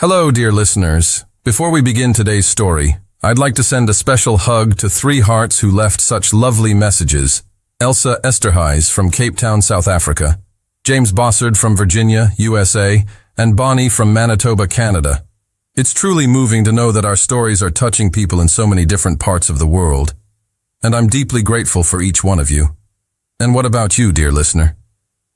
Hello, dear listeners. Before we begin today's story, I'd like to send a special hug to 3 hearts who left such lovely messages. Elsa Esterhuis from Cape Town, South Africa, James Bossard from Virginia, USA, and Bonnie from Manitoba, Canada. It's truly moving to know that our stories are touching people in so many different parts of the world. And I'm deeply grateful for each one of you. And what about you, dear listener?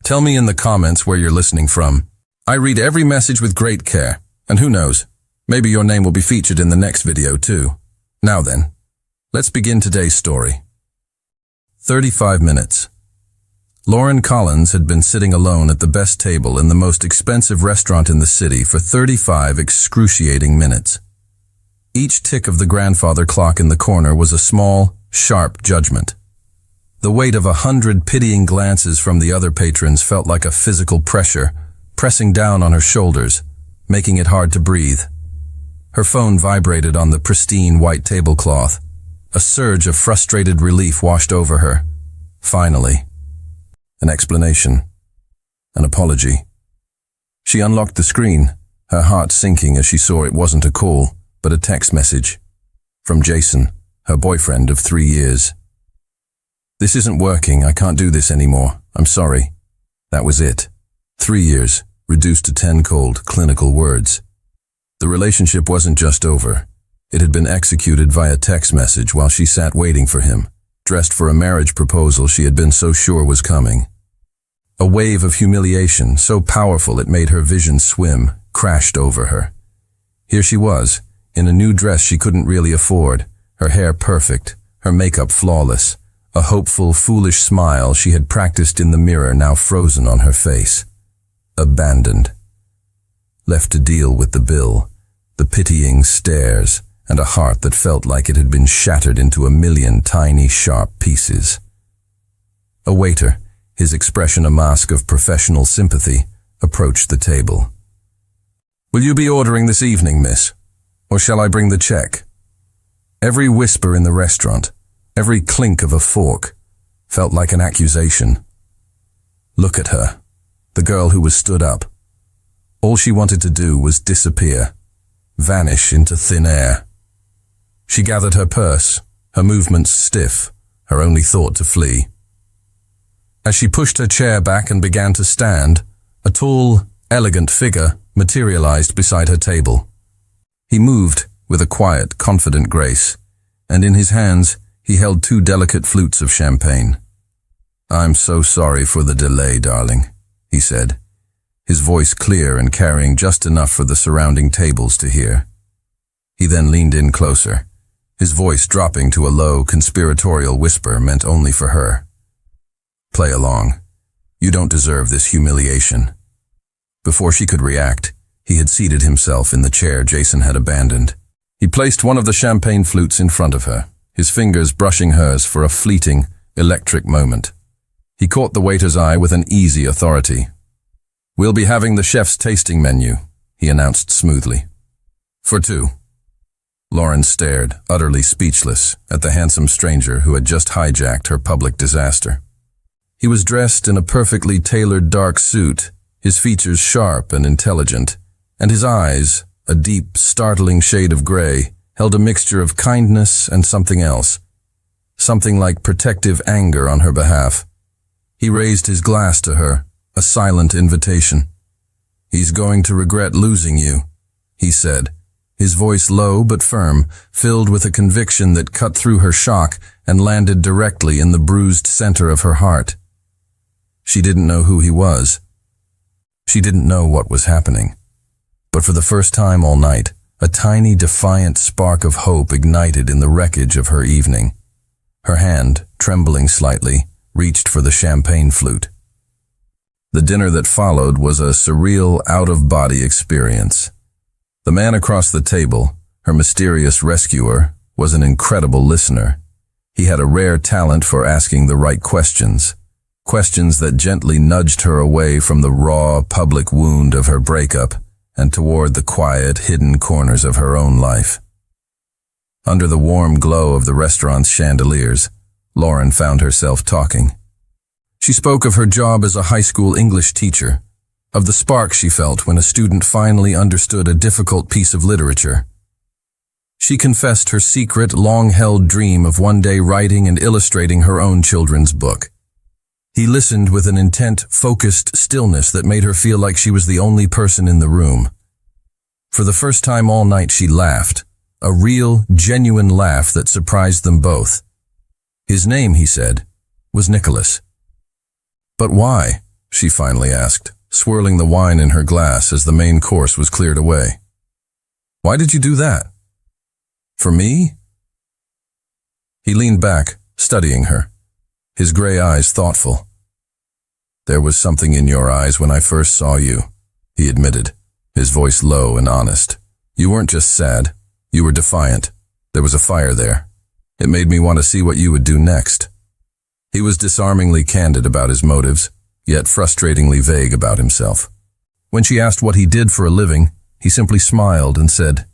Tell me in the comments where you're listening from. I read every message with great care, and who knows, maybe your name will be featured in the next video too. Now then, let's begin today's story. 35 minutes. Lauren Collins had been sitting alone at the best table in the most expensive restaurant in the city for 35 excruciating minutes. Each tick of the grandfather clock in the corner was a small, sharp judgment. The weight of 100 pitying glances from the other patrons felt like a physical pressure, pressing down on her shoulders, making it hard to breathe. Her phone vibrated on the pristine white tablecloth. A surge of frustrated relief washed over her. Finally. An explanation. An apology. She unlocked the screen, her heart sinking as she saw it wasn't a call, but a text message. From Jason, her boyfriend of 3 years. "This isn't working, I can't do this anymore, I'm sorry." That was it. 3 years, reduced to 10 cold, clinical words. The relationship wasn't just over. It had been executed via text message while she sat waiting for him, dressed for a marriage proposal she had been so sure was coming. A wave of humiliation, so powerful it made her vision swim, crashed over her. Here she was, in a new dress she couldn't really afford, her hair perfect, her makeup flawless, a hopeful, foolish smile she had practiced in the mirror now frozen on her face. Abandoned. Left to deal with the bill, the pitying stares, and a heart that felt like it had been shattered into a million tiny, sharp pieces. A waiter, his expression a mask of professional sympathy, approached the table. "Will you be ordering this evening, miss? Or shall I bring the check?" Every whisper in the restaurant, every clink of a fork, felt like an accusation. Look at her, the girl who was stood up. All she wanted to do was disappear, vanish into thin air. She gathered her purse, her movements stiff, her only thought to flee. As she pushed her chair back and began to stand, a tall, elegant figure materialized beside her table. He moved with a quiet, confident grace, and in his hands he held 2 delicate flutes of champagne. "I'm so sorry for the delay, darling," he said, his voice clear and carrying just enough for the surrounding tables to hear. He then leaned in closer, his voice dropping to a low, conspiratorial whisper meant only for her. "Play along. You don't deserve this humiliation." Before she could react, he had seated himself in the chair Jason had abandoned. He placed one of the champagne flutes in front of her, his fingers brushing hers for a fleeting, electric moment. He caught the waiter's eye with an easy authority. "We'll be having the chef's tasting menu," he announced smoothly. "For 2. Lauren stared, utterly speechless, at the handsome stranger who had just hijacked her public disaster. He was dressed in a perfectly tailored dark suit, his features sharp and intelligent, and his eyes, a deep, startling shade of gray, held a mixture of kindness and something else, something like protective anger on her behalf. He raised his glass to her, a silent invitation. "He's going to regret losing you," he said, his voice low but firm, filled with a conviction that cut through her shock and landed directly in the bruised center of her heart. She didn't know who he was. She didn't know what was happening. But for the first time all night, a tiny, defiant spark of hope ignited in the wreckage of her evening. Her hand, trembling slightly, reached for the champagne flute. The dinner that followed was a surreal, out-of-body experience. The man across the table, her mysterious rescuer, was an incredible listener. He had a rare talent for asking the right questions, questions that gently nudged her away from the raw, public wound of her breakup and toward the quiet, hidden corners of her own life. Under the warm glow of the restaurant's chandeliers, Lauren found herself talking. She spoke of her job as a high school English teacher, of the spark she felt when a student finally understood a difficult piece of literature. She confessed her secret, long-held dream of one day writing and illustrating her own children's book. He listened with an intent, focused stillness that made her feel like she was the only person in the room. For the first time all night she laughed, a real, genuine laugh that surprised them both. His name, he said, was Nicholas. "But why?" she finally asked, swirling the wine in her glass as the main course was cleared away. "Why did you do that? For me?" He leaned back, studying her, his gray eyes thoughtful. "There was something in your eyes when I first saw you," he admitted, his voice low and honest. "You weren't just sad, you were defiant. There was a fire there. It made me want to see what you would do next." He was disarmingly candid about his motives, yet frustratingly vague about himself. When she asked what he did for a living, he simply smiled and said,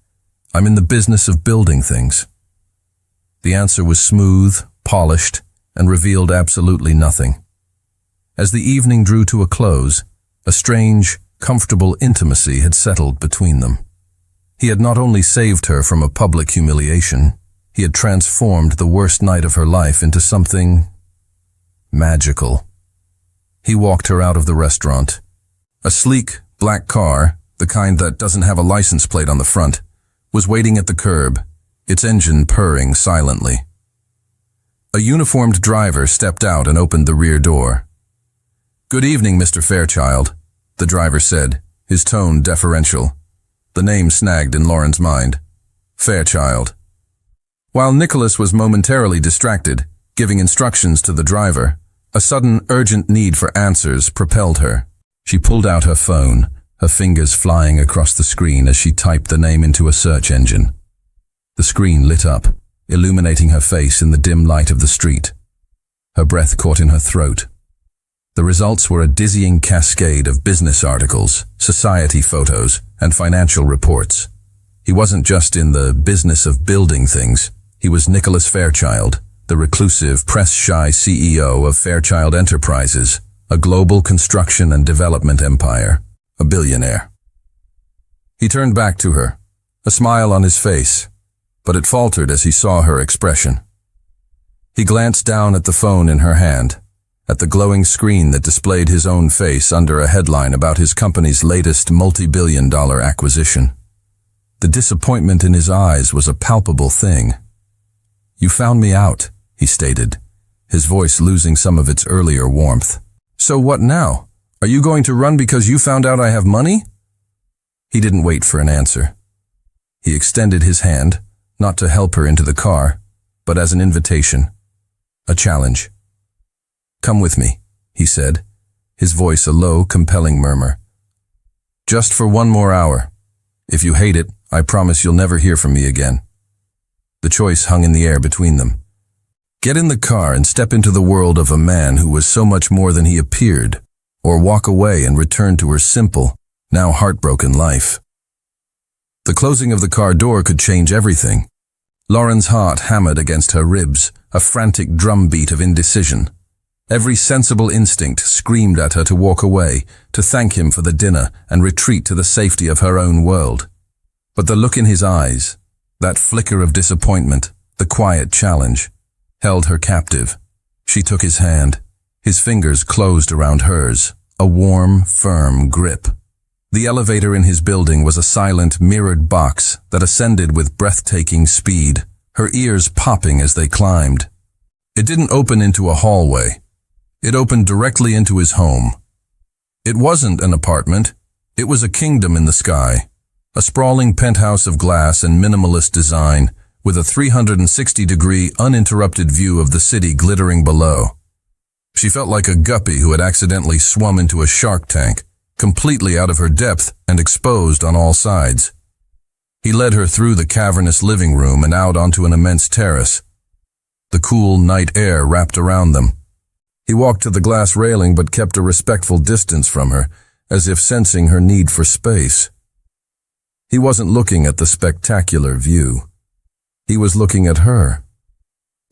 "I'm in the business of building things." The answer was smooth, polished, and revealed absolutely nothing. As the evening drew to a close, a strange, comfortable intimacy had settled between them. He had not only saved her from a public humiliation, he had transformed the worst night of her life into something magical. He walked her out of the restaurant. A sleek, black car, the kind that doesn't have a license plate on the front, was waiting at the curb, its engine purring silently. A uniformed driver stepped out and opened the rear door. "Good evening, Mr. Fairchild," the driver said, his tone deferential. The name snagged in Lauren's mind. Fairchild. While Nicholas was momentarily distracted, giving instructions to the driver, a sudden urgent need for answers propelled her. She pulled out her phone, her fingers flying across the screen as she typed the name into a search engine. The screen lit up, illuminating her face in the dim light of the street. Her breath caught in her throat. The results were a dizzying cascade of business articles, society photos, and financial reports. He wasn't just in the business of building things. He was Nicholas Fairchild, the reclusive, press-shy CEO of Fairchild Enterprises, a global construction and development empire, a billionaire. He turned back to her, a smile on his face, but it faltered as he saw her expression. He glanced down at the phone in her hand, at the glowing screen that displayed his own face under a headline about his company's latest multi-billion-dollar acquisition. The disappointment in his eyes was a palpable thing. "You found me out," he stated, his voice losing some of its earlier warmth. "So what now? Are you going to run because you found out I have money?" He didn't wait for an answer. He extended his hand, not to help her into the car, but as an invitation, a challenge. "Come with me," he said, his voice a low, compelling murmur. "Just for one more hour. If you hate it, I promise you'll never hear from me again." The choice hung in the air between them. Get in the car and step into the world of a man who was so much more than he appeared, or walk away and return to her simple, now heartbroken life. The closing of the car door could change everything. Lauren's heart hammered against her ribs, a frantic drumbeat of indecision. Every sensible instinct screamed at her to walk away, to thank him for the dinner and retreat to the safety of her own world. But the look in his eyes, that flicker of disappointment, the quiet challenge, held her captive. She took his hand. His fingers closed around hers, a warm, firm grip. The elevator in his building was a silent, mirrored box that ascended with breathtaking speed, her ears popping as they climbed. It didn't open into a hallway. It opened directly into his home. It wasn't an apartment. It was a kingdom in the sky, a sprawling penthouse of glass and minimalist design, with a 360-degree uninterrupted view of the city glittering below. She felt like a guppy who had accidentally swum into a shark tank, completely out of her depth and exposed on all sides. He led her through the cavernous living room and out onto an immense terrace. The cool night air wrapped around them. He walked to the glass railing but kept a respectful distance from her, as if sensing her need for space. He wasn't looking at the spectacular view. He was looking at her.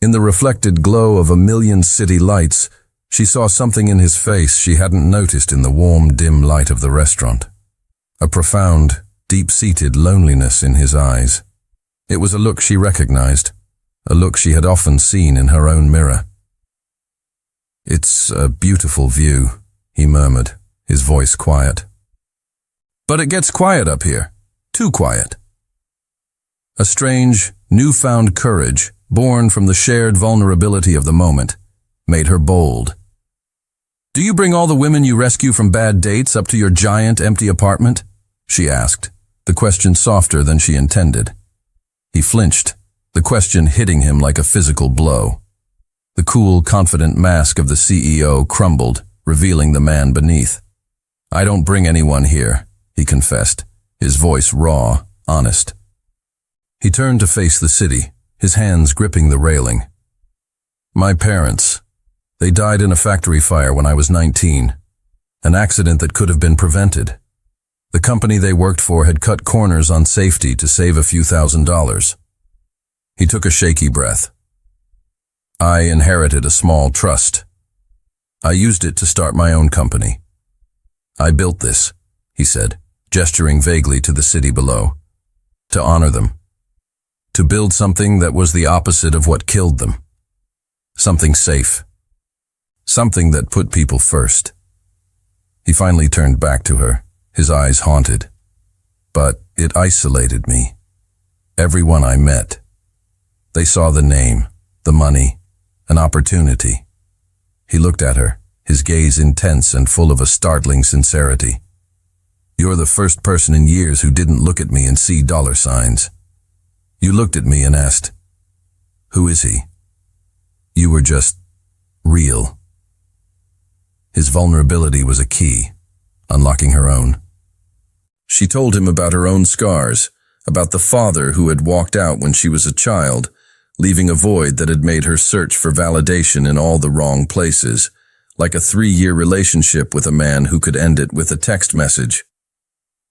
In the reflected glow of a million city lights, She saw something in his face she hadn't noticed in the warm, dim light of the restaurant. A profound, deep-seated loneliness in his eyes. It was a look she recognized, a look she had often seen in her own mirror. "It's a beautiful view," he murmured, his voice quiet. "But it gets quiet up here. Too quiet." A strange, newfound courage, born from the shared vulnerability of the moment, made her bold. "Do you bring all the women you rescue from bad dates up to your giant, empty apartment?" she asked, the question softer than she intended. He flinched, the question hitting him like a physical blow. The cool, confident mask of the CEO crumbled, revealing the man beneath. "I don't bring anyone here," he confessed, his voice raw, honest. He turned to face the city, his hands gripping the railing. "My parents. They died in a factory fire when I was 19. An accident that could have been prevented. The company they worked for had cut corners on safety to save a few $1,000s. He took a shaky breath. "I inherited a small trust. I used it to start my own company. I built this," he said, gesturing vaguely to the city below, "to honor them. To build something that was the opposite of what killed them. Something safe. Something that put people first." He finally turned back to her, his eyes haunted. "But it isolated me. Everyone I met. They saw the name, the money, an opportunity." He looked at her, his gaze intense and full of a startling sincerity. "You're the first person in years who didn't look at me and see dollar signs. You looked at me and asked, 'Who is he?' You were just real." His vulnerability was a key, unlocking her own. She told him about her own scars, about the father who had walked out when she was a child, leaving a void that had made her search for validation in all the wrong places, like a 3-year relationship with a man who could end it with a text message.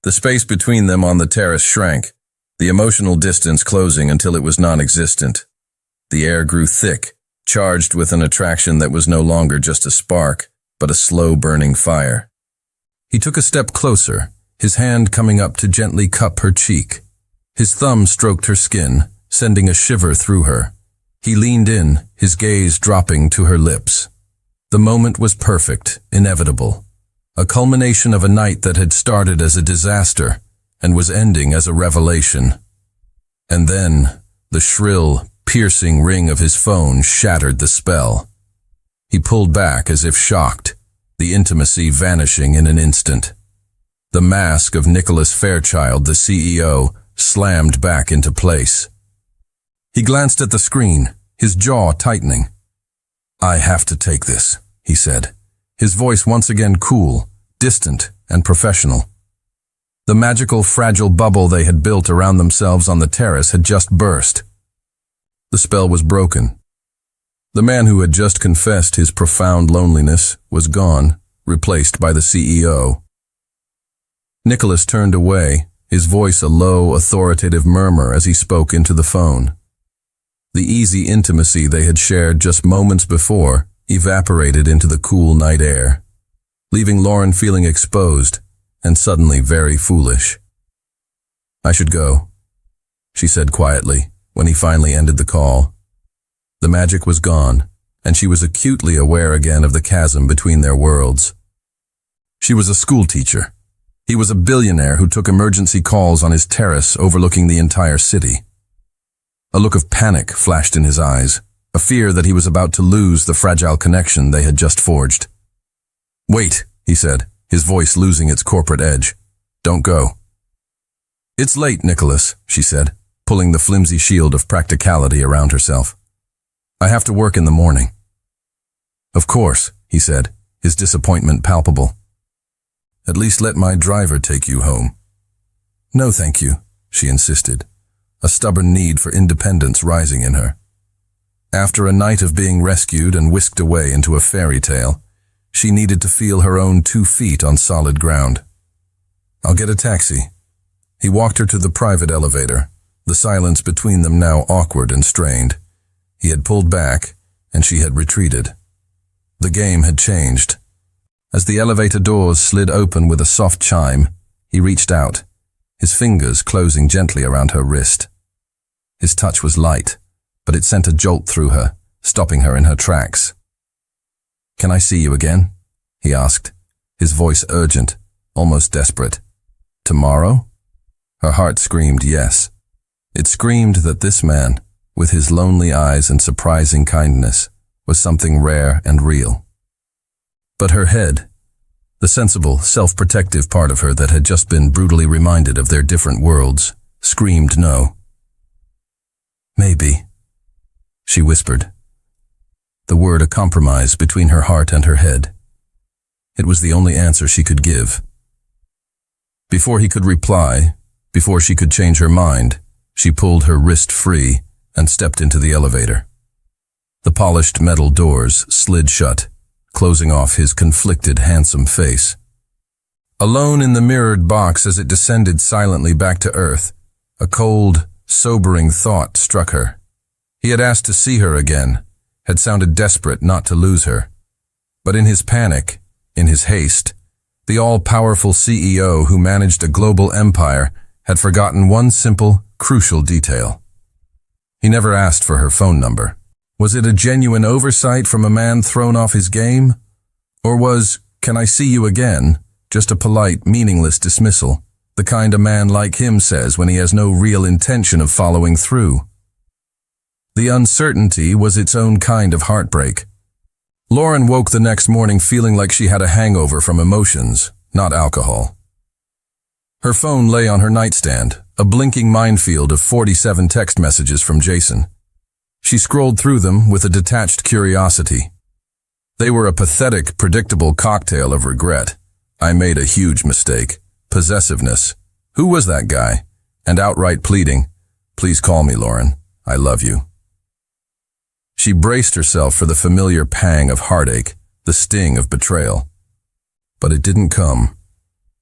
The space between them on the terrace shrank, the emotional distance closing until it was non-existent. The air grew thick, charged with an attraction that was no longer just a spark, but a slow-burning fire. He took a step closer, his hand coming up to gently cup her cheek. His thumb stroked her skin, sending a shiver through her. He leaned in, his gaze dropping to her lips. The moment was perfect, inevitable. A culmination of a night that had started as a disaster and was ending as a revelation. And then, the shrill, piercing ring of his phone shattered the spell. He pulled back as if shocked, the intimacy vanishing in an instant. The mask of Nicholas Fairchild, the CEO, slammed back into place. He glanced at the screen, his jaw tightening. "I have to take this," he said, his voice once again cool, distant, and professional. The magical, fragile bubble they had built around themselves on the terrace had just burst. The spell was broken. The man who had just confessed his profound loneliness was gone, replaced by the CEO. Nicholas turned away, his voice a low, authoritative murmur as he spoke into the phone. The easy intimacy they had shared just moments before evaporated into the cool night air, leaving Lauren feeling exposed and suddenly very foolish. "I should go," she said quietly when he finally ended the call. The magic was gone, and she was acutely aware again of the chasm between their worlds. She was a schoolteacher. He was a billionaire who took emergency calls on his terrace overlooking the entire city. A look of panic flashed in his eyes, a fear that he was about to lose the fragile connection they had just forged. "Wait," he said, his voice losing its corporate edge. "Don't go." "It's late, Nicholas," she said, pulling the flimsy shield of practicality around herself. "I have to work in the morning." "Of course," he said, his disappointment palpable. "At least let my driver take you home." "No, thank you," she insisted, a stubborn need for independence rising in her. After a night of being rescued and whisked away into a fairy tale, she needed to feel her own 2 feet on solid ground. "I'll get a taxi." He walked her to the private elevator, the silence between them now awkward and strained. He had pulled back, and she had retreated. The game had changed. As the elevator doors slid open with a soft chime, he reached out, his fingers closing gently around her wrist. His touch was light, but it sent a jolt through her, stopping her in her tracks. "Can I see you again?" he asked, his voice urgent, almost desperate. "Tomorrow?" Her heart screamed yes. It screamed that this man, with his lonely eyes and surprising kindness, was something rare and real. But her head, the sensible, self-protective part of her that had just been brutally reminded of their different worlds, screamed no. "Maybe," she whispered, the word a compromise between her heart and her head. It was the only answer she could give. Before he could reply, before she could change her mind, she pulled her wrist free and stepped into the elevator. The polished metal doors slid shut, closing off his conflicted, handsome face. Alone in the mirrored box as it descended silently back to earth, a cold, sobering thought struck her. He had asked to see her again, had sounded desperate not to lose her. But in his panic, in his haste, the all-powerful CEO who managed a global empire had forgotten one simple, crucial detail. He never asked for her phone number. Was it a genuine oversight from a man thrown off his game? Or was, "Can I see you again," just a polite, meaningless dismissal, the kind a man like him says when he has no real intention of following through? The uncertainty was its own kind of heartbreak. Lauren woke the next morning feeling like she had a hangover from emotions, not alcohol. Her phone lay on her nightstand, a blinking minefield of 47 text messages from Jason. She scrolled through them with a detached curiosity. They were a pathetic, predictable cocktail of regret. "I made a huge mistake," possessiveness, "Who was that guy?" and outright pleading, "Please call me, Lauren. I love you." She braced herself for the familiar pang of heartache, the sting of betrayal. But it didn't come.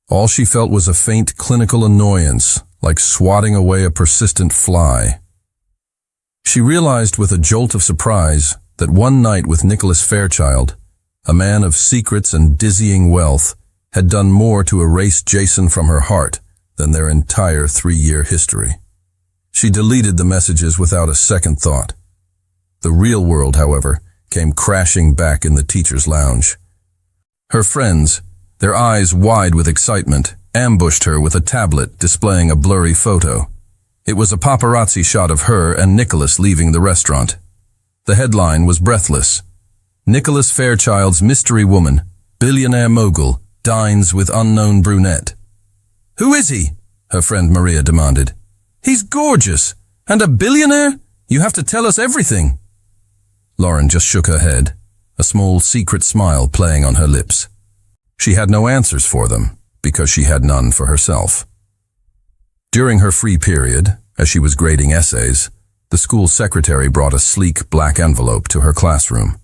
All she felt was a faint clinical annoyance, like swatting away a persistent fly. She realized with a jolt of surprise that one night with Nicholas Fairchild, a man of secrets and dizzying wealth, had done more to erase Jason from her heart than their entire 3-year history. She deleted the messages without a second thought. The real world, however, came crashing back in the teacher's lounge. Her friends, their eyes wide with excitement, ambushed her with a tablet displaying a blurry photo. It was a paparazzi shot of her and Nicholas leaving the restaurant. The headline was breathless. "Nicholas Fairchild's mystery woman, billionaire mogul, dines with unknown brunette." "Who is he?" her friend Maria demanded. "He's gorgeous. And a billionaire? You have to tell us everything." Lauren just shook her head, a small secret smile playing on her lips. She had no answers for them, because she had none for herself. During her free period, as she was grading essays, the school secretary brought a sleek black envelope to her classroom.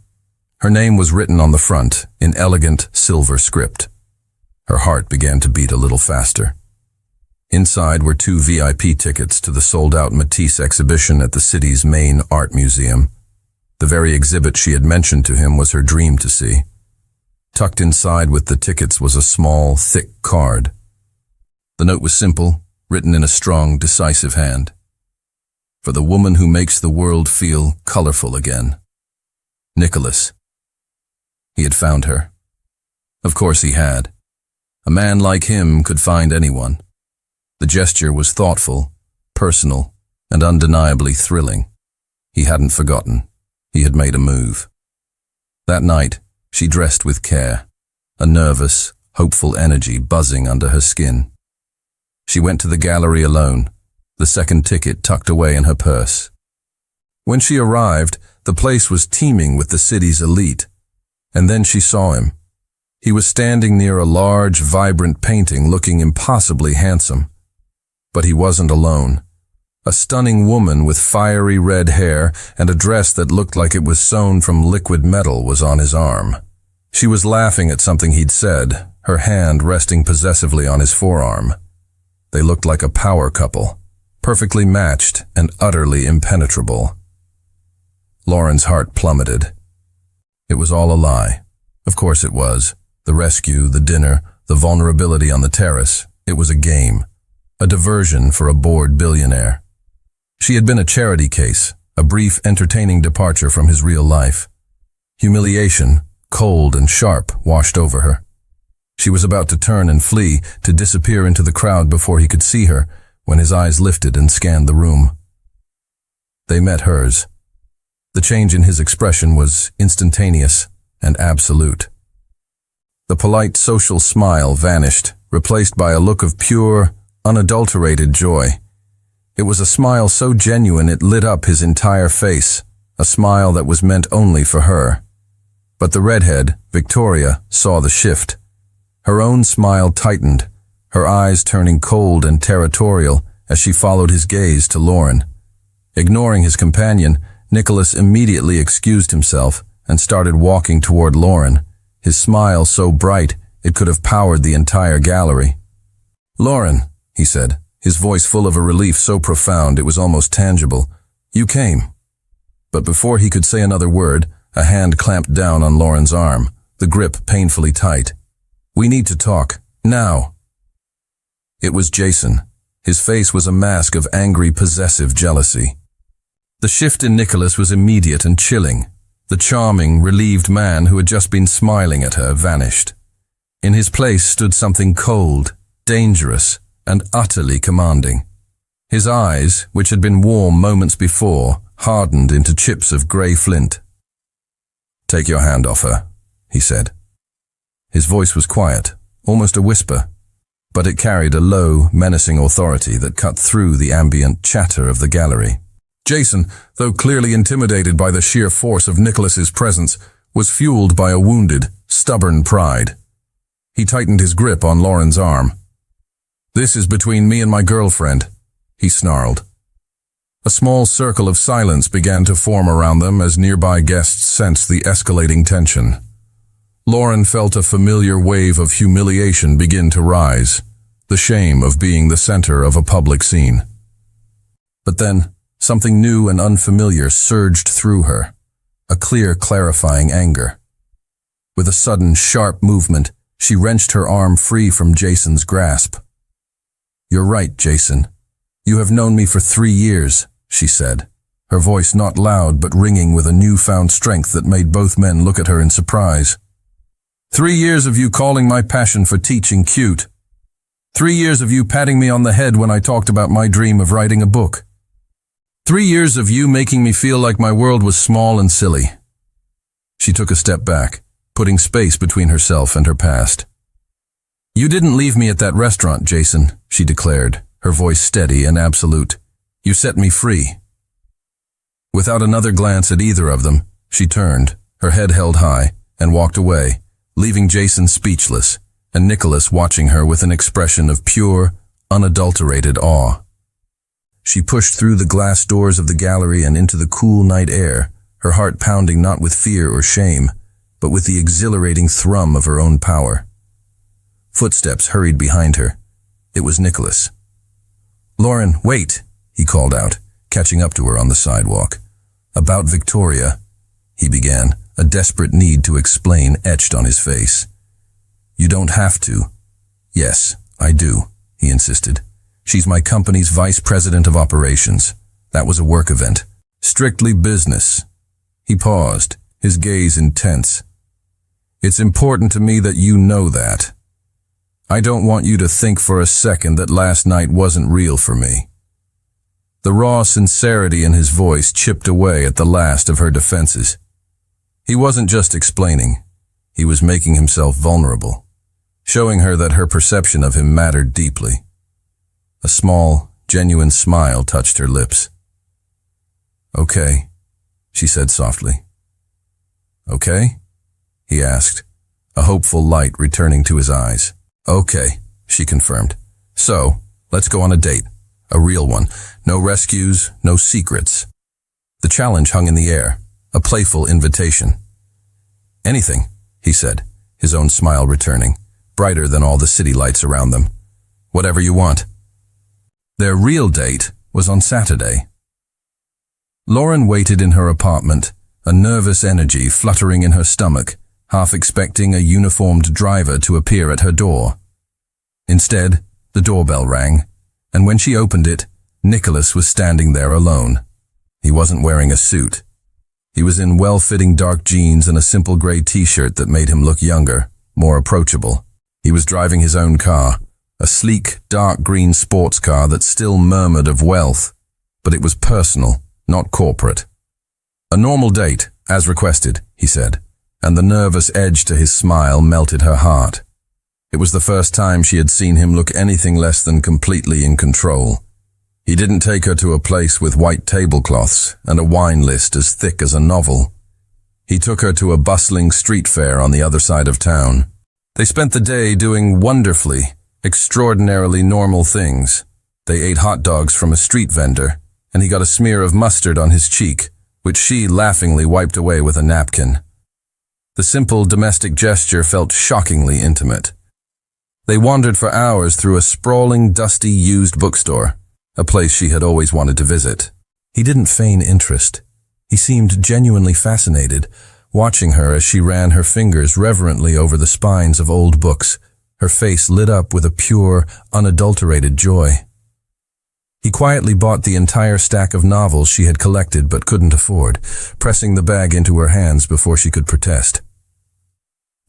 Her name was written on the front in elegant silver script. Her heart began to beat a little faster. Inside were 2 VIP tickets to the sold-out Matisse exhibition at the city's main art museum. The very exhibit she had mentioned to him was her dream to see. Tucked inside with the tickets was a small, thick card. The note was simple, written in a strong, decisive hand. "For the woman who makes the world feel colorful again. Nicholas." He had found her. Of course he had. A man like him could find anyone. The gesture was thoughtful, personal, and undeniably thrilling. He hadn't forgotten. He had made a move. That night, she dressed with care, a nervous, hopeful energy buzzing under her skin. She went to the gallery alone, the second ticket tucked away in her purse. When she arrived, the place was teeming with the city's elite. And then she saw him. He was standing near a large, vibrant painting looking impossibly handsome. But he wasn't alone. A stunning woman with fiery red hair and a dress that looked like it was sewn from liquid metal was on his arm. She was laughing at something he'd said, her hand resting possessively on his forearm. They looked like a power couple, perfectly matched and utterly impenetrable. Lauren's heart plummeted. It was all a lie. Of course it was. The rescue, the dinner, the vulnerability on the terrace. It was a game. A diversion for a bored billionaire. She had been a charity case, a brief, entertaining departure from his real life. Humiliation, cold and sharp, washed over her. She was about to turn and flee, to disappear into the crowd before he could see her, when his eyes lifted and scanned the room. They met hers. The change in his expression was instantaneous and absolute. The polite social smile vanished, replaced by a look of pure, unadulterated joy. It was a smile so genuine it lit up his entire face, a smile that was meant only for her. But the redhead, Victoria, saw the shift. Her own smile tightened, her eyes turning cold and territorial as she followed his gaze to Lauren. Ignoring his companion, Nicholas immediately excused himself and started walking toward Lauren, his smile so bright it could have powered the entire gallery. "Lauren," he said, his voice full of a relief so profound it was almost tangible. "You came." But before he could say another word, a hand clamped down on Lauren's arm, the grip painfully tight. "We need to talk. Now." It was Jason. His face was a mask of angry, possessive jealousy. The shift in Nicholas was immediate and chilling. The charming, relieved man who had just been smiling at her vanished. In his place stood something cold, dangerous, and utterly commanding. His eyes, which had been warm moments before, hardened into chips of grey flint. "Take your hand off her," he said. His voice was quiet, almost a whisper, but it carried a low, menacing authority that cut through the ambient chatter of the gallery. Jason, though clearly intimidated by the sheer force of Nicholas's presence, was fueled by a wounded, stubborn pride. He tightened his grip on Lauren's arm. "This is between me and my girlfriend," he snarled. A small circle of silence began to form around them as nearby guests sensed the escalating tension. Lauren felt a familiar wave of humiliation begin to rise, the shame of being the center of a public scene. But then, something new and unfamiliar surged through her, a clear, clarifying anger. With a sudden, sharp movement, she wrenched her arm free from Jason's grasp. "You're right, Jason. You have known me for 3 years, she said, her voice not loud but ringing with a newfound strength that made both men look at her in surprise. 3 years of you calling my passion for teaching cute. 3 years of you patting me on the head when I talked about my dream of writing a book. 3 years of you making me feel like my world was small and silly." She took a step back, putting space between herself and her past. "You didn't leave me at that restaurant, Jason," she declared, her voice steady and absolute. "You set me free." Without another glance at either of them, she turned, her head held high, and walked away, leaving Jason speechless, and Nicholas watching her with an expression of pure, unadulterated awe. She pushed through the glass doors of the gallery and into the cool night air, her heart pounding not with fear or shame, but with the exhilarating thrum of her own power. Footsteps hurried behind her. It was Nicholas. "Lauren, wait," he called out, catching up to her on the sidewalk. "About Victoria," he began, a desperate need to explain etched on his face. "You don't have to." "Yes, I do," he insisted. "She's my company's vice president of operations. That was a work event. Strictly business." He paused, his gaze intense. "It's important to me that you know that. I don't want you to think for a second that last night wasn't real for me." The raw sincerity in his voice chipped away at the last of her defenses. He wasn't just explaining. He was making himself vulnerable, showing her that her perception of him mattered deeply. A small, genuine smile touched her lips. "Okay," she said softly. "Okay?" he asked, a hopeful light returning to his eyes. "Okay," she confirmed. "So, let's go on a date. A real one. No rescues, no secrets." The challenge hung in the air, a playful invitation. "Anything," he said, his own smile returning, brighter than all the city lights around them. "Whatever you want." Their real date was on Saturday. Lauren waited in her apartment, a nervous energy fluttering in her stomach, half expecting a uniformed driver to appear at her door. Instead, the doorbell rang, and when she opened it, Nicholas was standing there alone. He wasn't wearing a suit. He was in well-fitting dark jeans and a simple gray t-shirt that made him look younger, more approachable. He was driving his own car, a sleek, dark green sports car that still murmured of wealth, but it was personal, not corporate. "A normal date, as requested," he said, and the nervous edge to his smile melted her heart. It was the first time she had seen him look anything less than completely in control. He didn't take her to a place with white tablecloths and a wine list as thick as a novel. He took her to a bustling street fair on the other side of town. They spent the day doing wonderfully, extraordinarily normal things. They ate hot dogs from a street vendor, and he got a smear of mustard on his cheek, which she laughingly wiped away with a napkin. The simple domestic gesture felt shockingly intimate. They wandered for hours through a sprawling, dusty, used bookstore, a place she had always wanted to visit. He didn't feign interest. He seemed genuinely fascinated, watching her as she ran her fingers reverently over the spines of old books, her face lit up with a pure, unadulterated joy. He quietly bought the entire stack of novels she had collected but couldn't afford, pressing the bag into her hands before she could protest.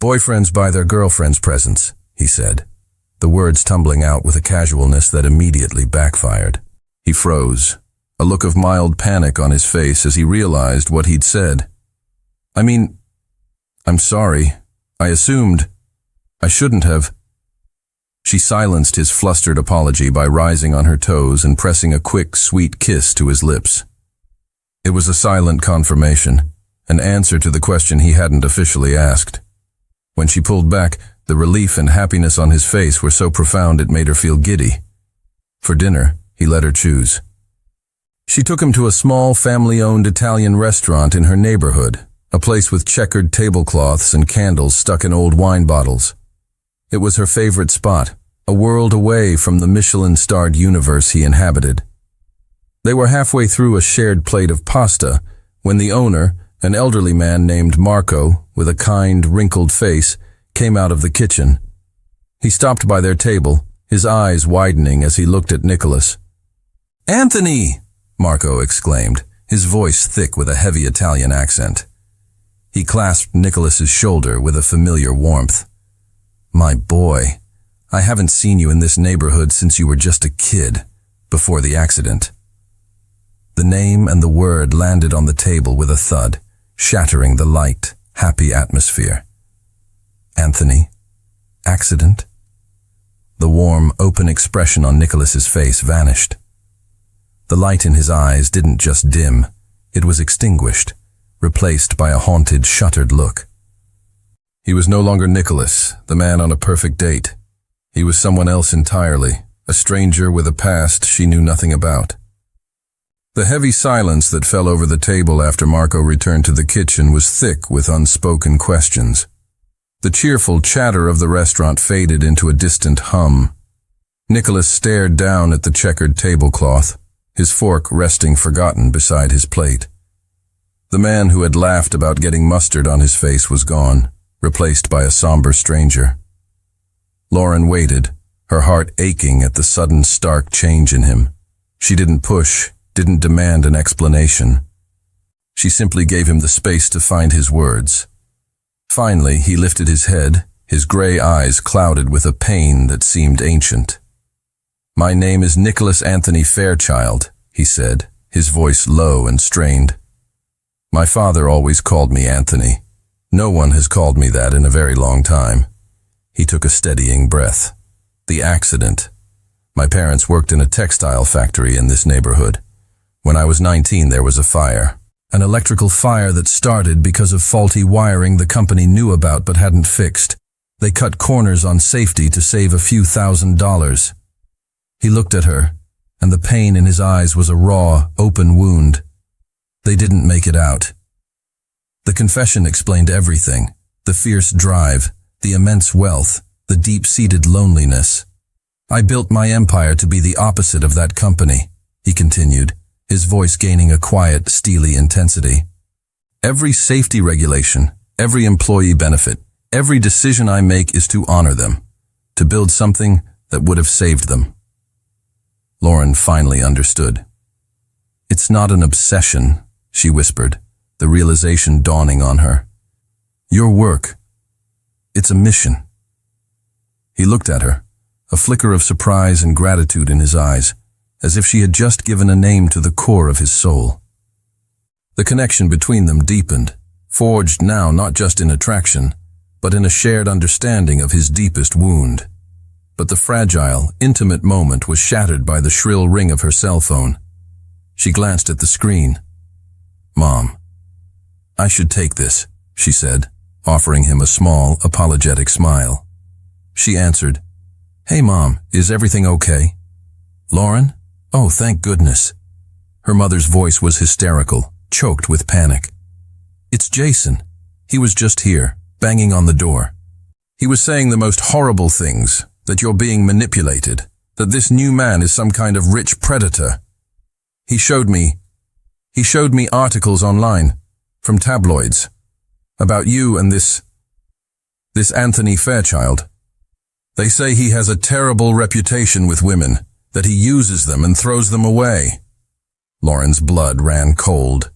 "Boyfriends buy their girlfriends presents," he said, the words tumbling out with a casualness that immediately backfired. He froze, a look of mild panic on his face as he realized what he'd said. I'm sorry. I assumed. I shouldn't have." She silenced his flustered apology by rising on her toes and pressing a quick, sweet kiss to his lips. It was a silent confirmation, an answer to the question he hadn't officially asked. When she pulled back, the relief and happiness on his face were so profound it made her feel giddy. For dinner, he let her choose. She took him to a small, family-owned Italian restaurant in her neighborhood, a place with checkered tablecloths and candles stuck in old wine bottles. It was her favorite spot, a world away from the Michelin-starred universe he inhabited. They were halfway through a shared plate of pasta when the owner, an elderly man named Marco, with a kind, wrinkled face, came out of the kitchen. He stopped by their table, his eyes widening as he looked at Nicholas. "Anthony!" Marco exclaimed, his voice thick with a heavy Italian accent. He clasped Nicholas's shoulder with a familiar warmth. "My boy, I haven't seen you in this neighborhood since you were just a kid, before the accident." The name and the word landed on the table with a thud, shattering the light, happy atmosphere. Anthony? Accident? The warm, open expression on Nicholas's face vanished. The light in his eyes didn't just dim, it was extinguished, replaced by a haunted, shuttered look. He was no longer Nicholas, the man on a perfect date. He was someone else entirely, a stranger with a past she knew nothing about. The heavy silence that fell over the table after Marco returned to the kitchen was thick with unspoken questions. The cheerful chatter of the restaurant faded into a distant hum. Nicholas stared down at the checkered tablecloth, his fork resting forgotten beside his plate. The man who had laughed about getting mustard on his face was gone, replaced by a somber stranger. Lauren waited, her heart aching at the sudden stark change in him. She didn't push, didn't demand an explanation. She simply gave him the space to find his words. Finally, he lifted his head, his gray eyes clouded with a pain that seemed ancient. "My name is Nicholas Anthony Fairchild," he said, his voice low and strained. "My father always called me Anthony. No one has called me that in a very long time." He took a steadying breath. "The accident. My parents worked in a textile factory in this neighborhood. When I was 19, there was a fire. An electrical fire that started because of faulty wiring the company knew about but hadn't fixed. They cut corners on safety to save a few $1,000s. He looked at her, and the pain in his eyes was a raw, open wound. They didn't make it out. The confession explained everything, the fierce drive, the immense wealth, the deep-seated loneliness. "I built my empire to be the opposite of that company," he continued, his voice gaining a quiet, steely intensity. "Every safety regulation, every employee benefit, every decision I make is to honor them, to build something that would have saved them. Lauren finally understood. It's not an obsession, she whispered, the realization dawning on her. Your work, it's a mission. He looked at her, a flicker of surprise and gratitude in his eyes, as if she had just given a name to the core of his soul. The connection between them deepened, forged now not just in attraction, but in a shared understanding of his deepest wound. But the fragile, intimate moment was shattered by the shrill ring of her cell phone. She glanced at the screen. Mom, I should take this, she said, offering him a small, apologetic smile. She answered, Hey Mom, is everything okay? Lauren? Oh, thank goodness. Her mother's voice was hysterical, choked with panic. It's Jason. He was just here, banging on the door. He was saying the most horrible things, that you're being manipulated, that this new man is some kind of rich predator. He showed me articles online, from tabloids, about you and this Anthony Fairchild. They say he has a terrible reputation with women, that he uses them and throws them away. Lauren's blood ran cold.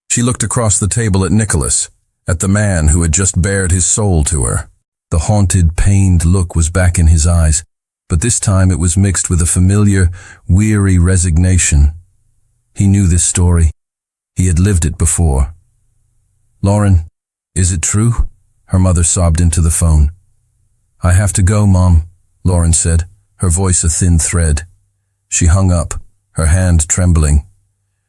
She looked across the table at Nicholas, at the man who had just bared his soul to her. The haunted, pained look was back in his eyes, but this time it was mixed with a familiar, weary resignation. He knew this story. He had lived it before. Lauren, is it true? Her mother sobbed into the phone. I have to go, Mom, Lauren said, her voice a thin thread. She hung up, her hand trembling.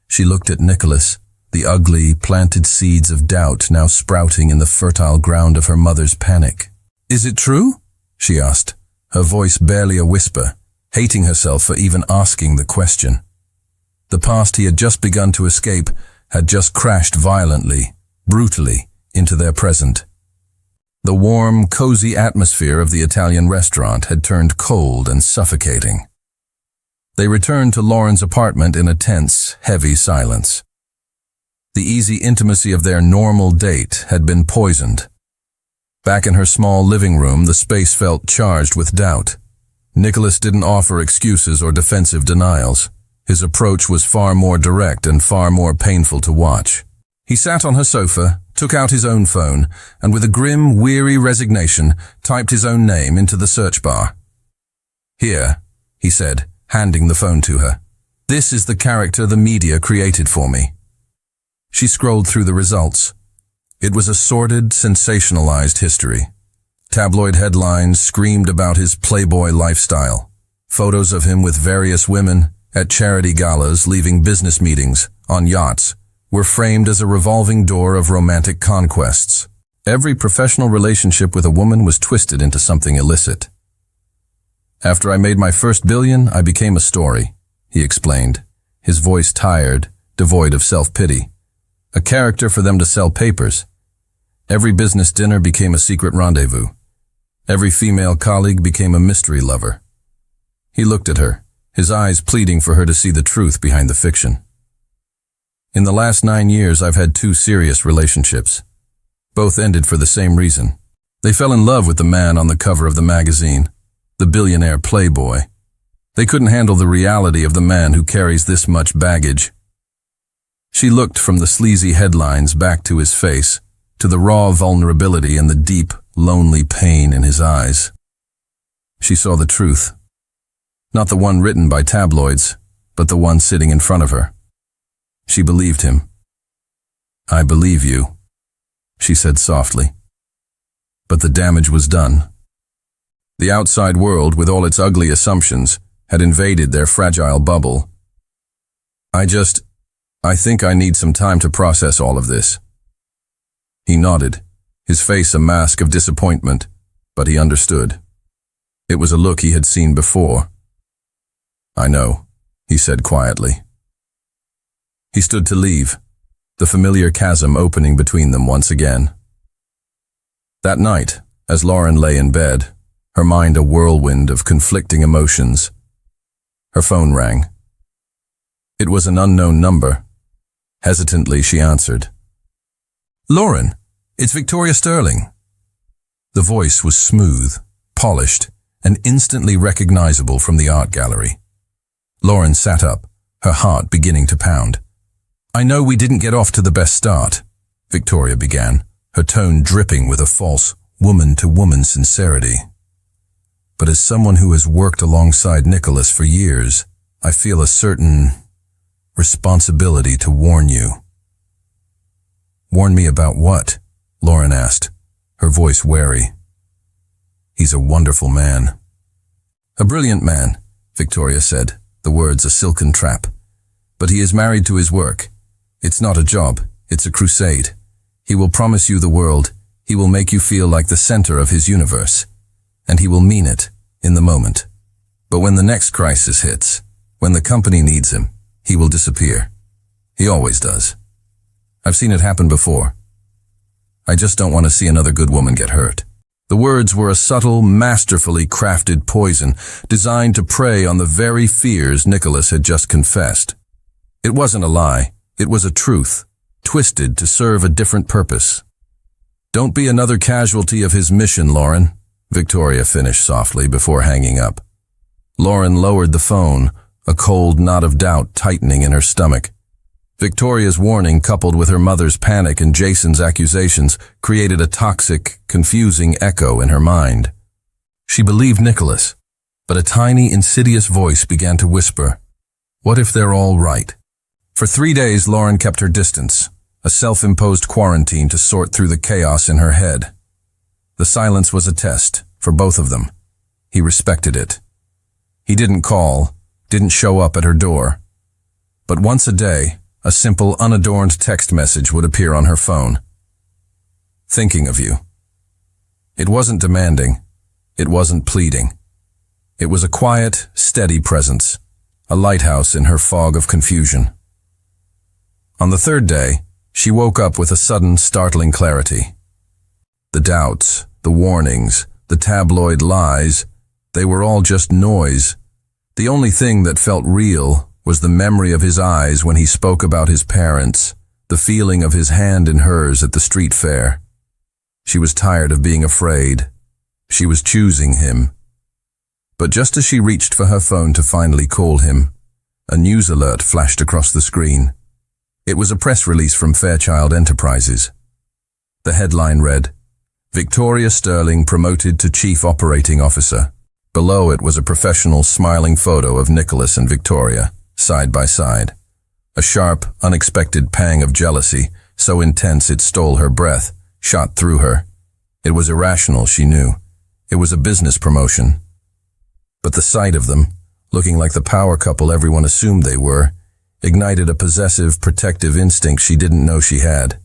She looked at Nicholas, the ugly, planted seeds of doubt now sprouting in the fertile ground of her mother's panic. Is it true? She asked, her voice barely a whisper, hating herself for even asking the question. The past he had just begun to escape had just crashed violently, brutally, into their present. The warm, cozy atmosphere of the Italian restaurant had turned cold and suffocating. They returned to Lauren's apartment in a tense, heavy silence. The easy intimacy of their normal date had been poisoned. Back in her small living room, the space felt charged with doubt. Nicholas didn't offer excuses or defensive denials. His approach was far more direct and far more painful to watch. He sat on her sofa, took out his own phone, and with a grim, weary resignation, typed his own name into the search bar. Here, he said, handing the phone to her. This is the character the media created for me. She scrolled through the results. It was a sordid, sensationalized history. Tabloid headlines screamed about his playboy lifestyle. Photos of him with various women, at charity galas, leaving business meetings, on yachts, were framed as a revolving door of romantic conquests. Every professional relationship with a woman was twisted into something illicit. After I made my first billion, I became a story, he explained, his voice tired, devoid of self-pity. A character for them to sell papers. Every business dinner became a secret rendezvous. Every female colleague became a mystery lover. He looked at her, his eyes pleading for her to see the truth behind the fiction. In the last 9 years, I've had 2 serious relationships. Both ended for the same reason. They fell in love with the man on the cover of the magazine, the billionaire playboy. They couldn't handle the reality of the man who carries this much baggage. She looked from the sleazy headlines back to his face, to the raw vulnerability and the deep, lonely pain in his eyes. She saw the truth. Not the one written by tabloids, but the one sitting in front of her. She believed him. I believe you, she said softly. But the damage was done. The outside world, with all its ugly assumptions, had invaded their fragile bubble. I think I need some time to process all of this. He nodded, his face a mask of disappointment, but he understood. It was a look he had seen before. I know, he said quietly. He stood to leave, the familiar chasm opening between them once again. That night, as Lauren lay in bed, her mind a whirlwind of conflicting emotions, her phone rang. It was an unknown number. Hesitantly, she answered. Lauren, It's Victoria Sterling. The voice was smooth, polished, and instantly recognizable from the art gallery. Lauren sat up, her heart beginning to pound. I know we didn't get off to the best start, Victoria began, her tone dripping with a false, woman-to-woman sincerity. But as someone who has worked alongside Nicholas for years, I feel a certain responsibility to warn you. Warn me about what? Lauren asked, her voice wary. He's a wonderful man. A brilliant man, Victoria said, the words a silken trap. But he is married to his work. It's not a job, it's a crusade. He will promise you the world. He will make you feel like the center of his universe. And he will mean it, in the moment. But when the next crisis hits, when the company needs him, he will disappear. He always does. I've seen it happen before. I just don't want to see another good woman get hurt. The words were a subtle, masterfully crafted poison designed to prey on the very fears Nicholas had just confessed. It wasn't a lie. It was a truth, twisted to serve a different purpose. Don't be another casualty of his mission, Lauren, Victoria finished softly before hanging up. Lauren lowered the phone, a cold knot of doubt tightening in her stomach. Victoria's warning, coupled with her mother's panic and Jason's accusations, created a toxic, confusing echo in her mind. She believed Nicholas, but a tiny, insidious voice began to whisper, "What if they're all right?" For 3 days, Lauren kept her distance, a self-imposed quarantine to sort through the chaos in her head. The silence was a test, for both of them. He respected it. He didn't call, didn't show up at her door. But once a day, a simple, unadorned text message would appear on her phone. Thinking of you. It wasn't demanding. It wasn't pleading. It was a quiet, steady presence, a lighthouse in her fog of confusion. On the 3rd day, she woke up with a sudden, startling clarity. The doubts, the warnings, the tabloid lies, they were all just noise. The only thing that felt real was the memory of his eyes when he spoke about his parents, the feeling of his hand in hers at the street fair. She was tired of being afraid. She was choosing him. But just as she reached for her phone to finally call him, a news alert flashed across the screen. It was a press release from Fairchild Enterprises. The headline read, "Victoria Sterling promoted to Chief Operating Officer." Below it was a professional, smiling photo of Nicholas and Victoria, side by side. A sharp, unexpected pang of jealousy, so intense it stole her breath, shot through her. It was irrational, she knew. It was a business promotion. But the sight of them, looking like the power couple everyone assumed they were, ignited a possessive, protective instinct she didn't know she had.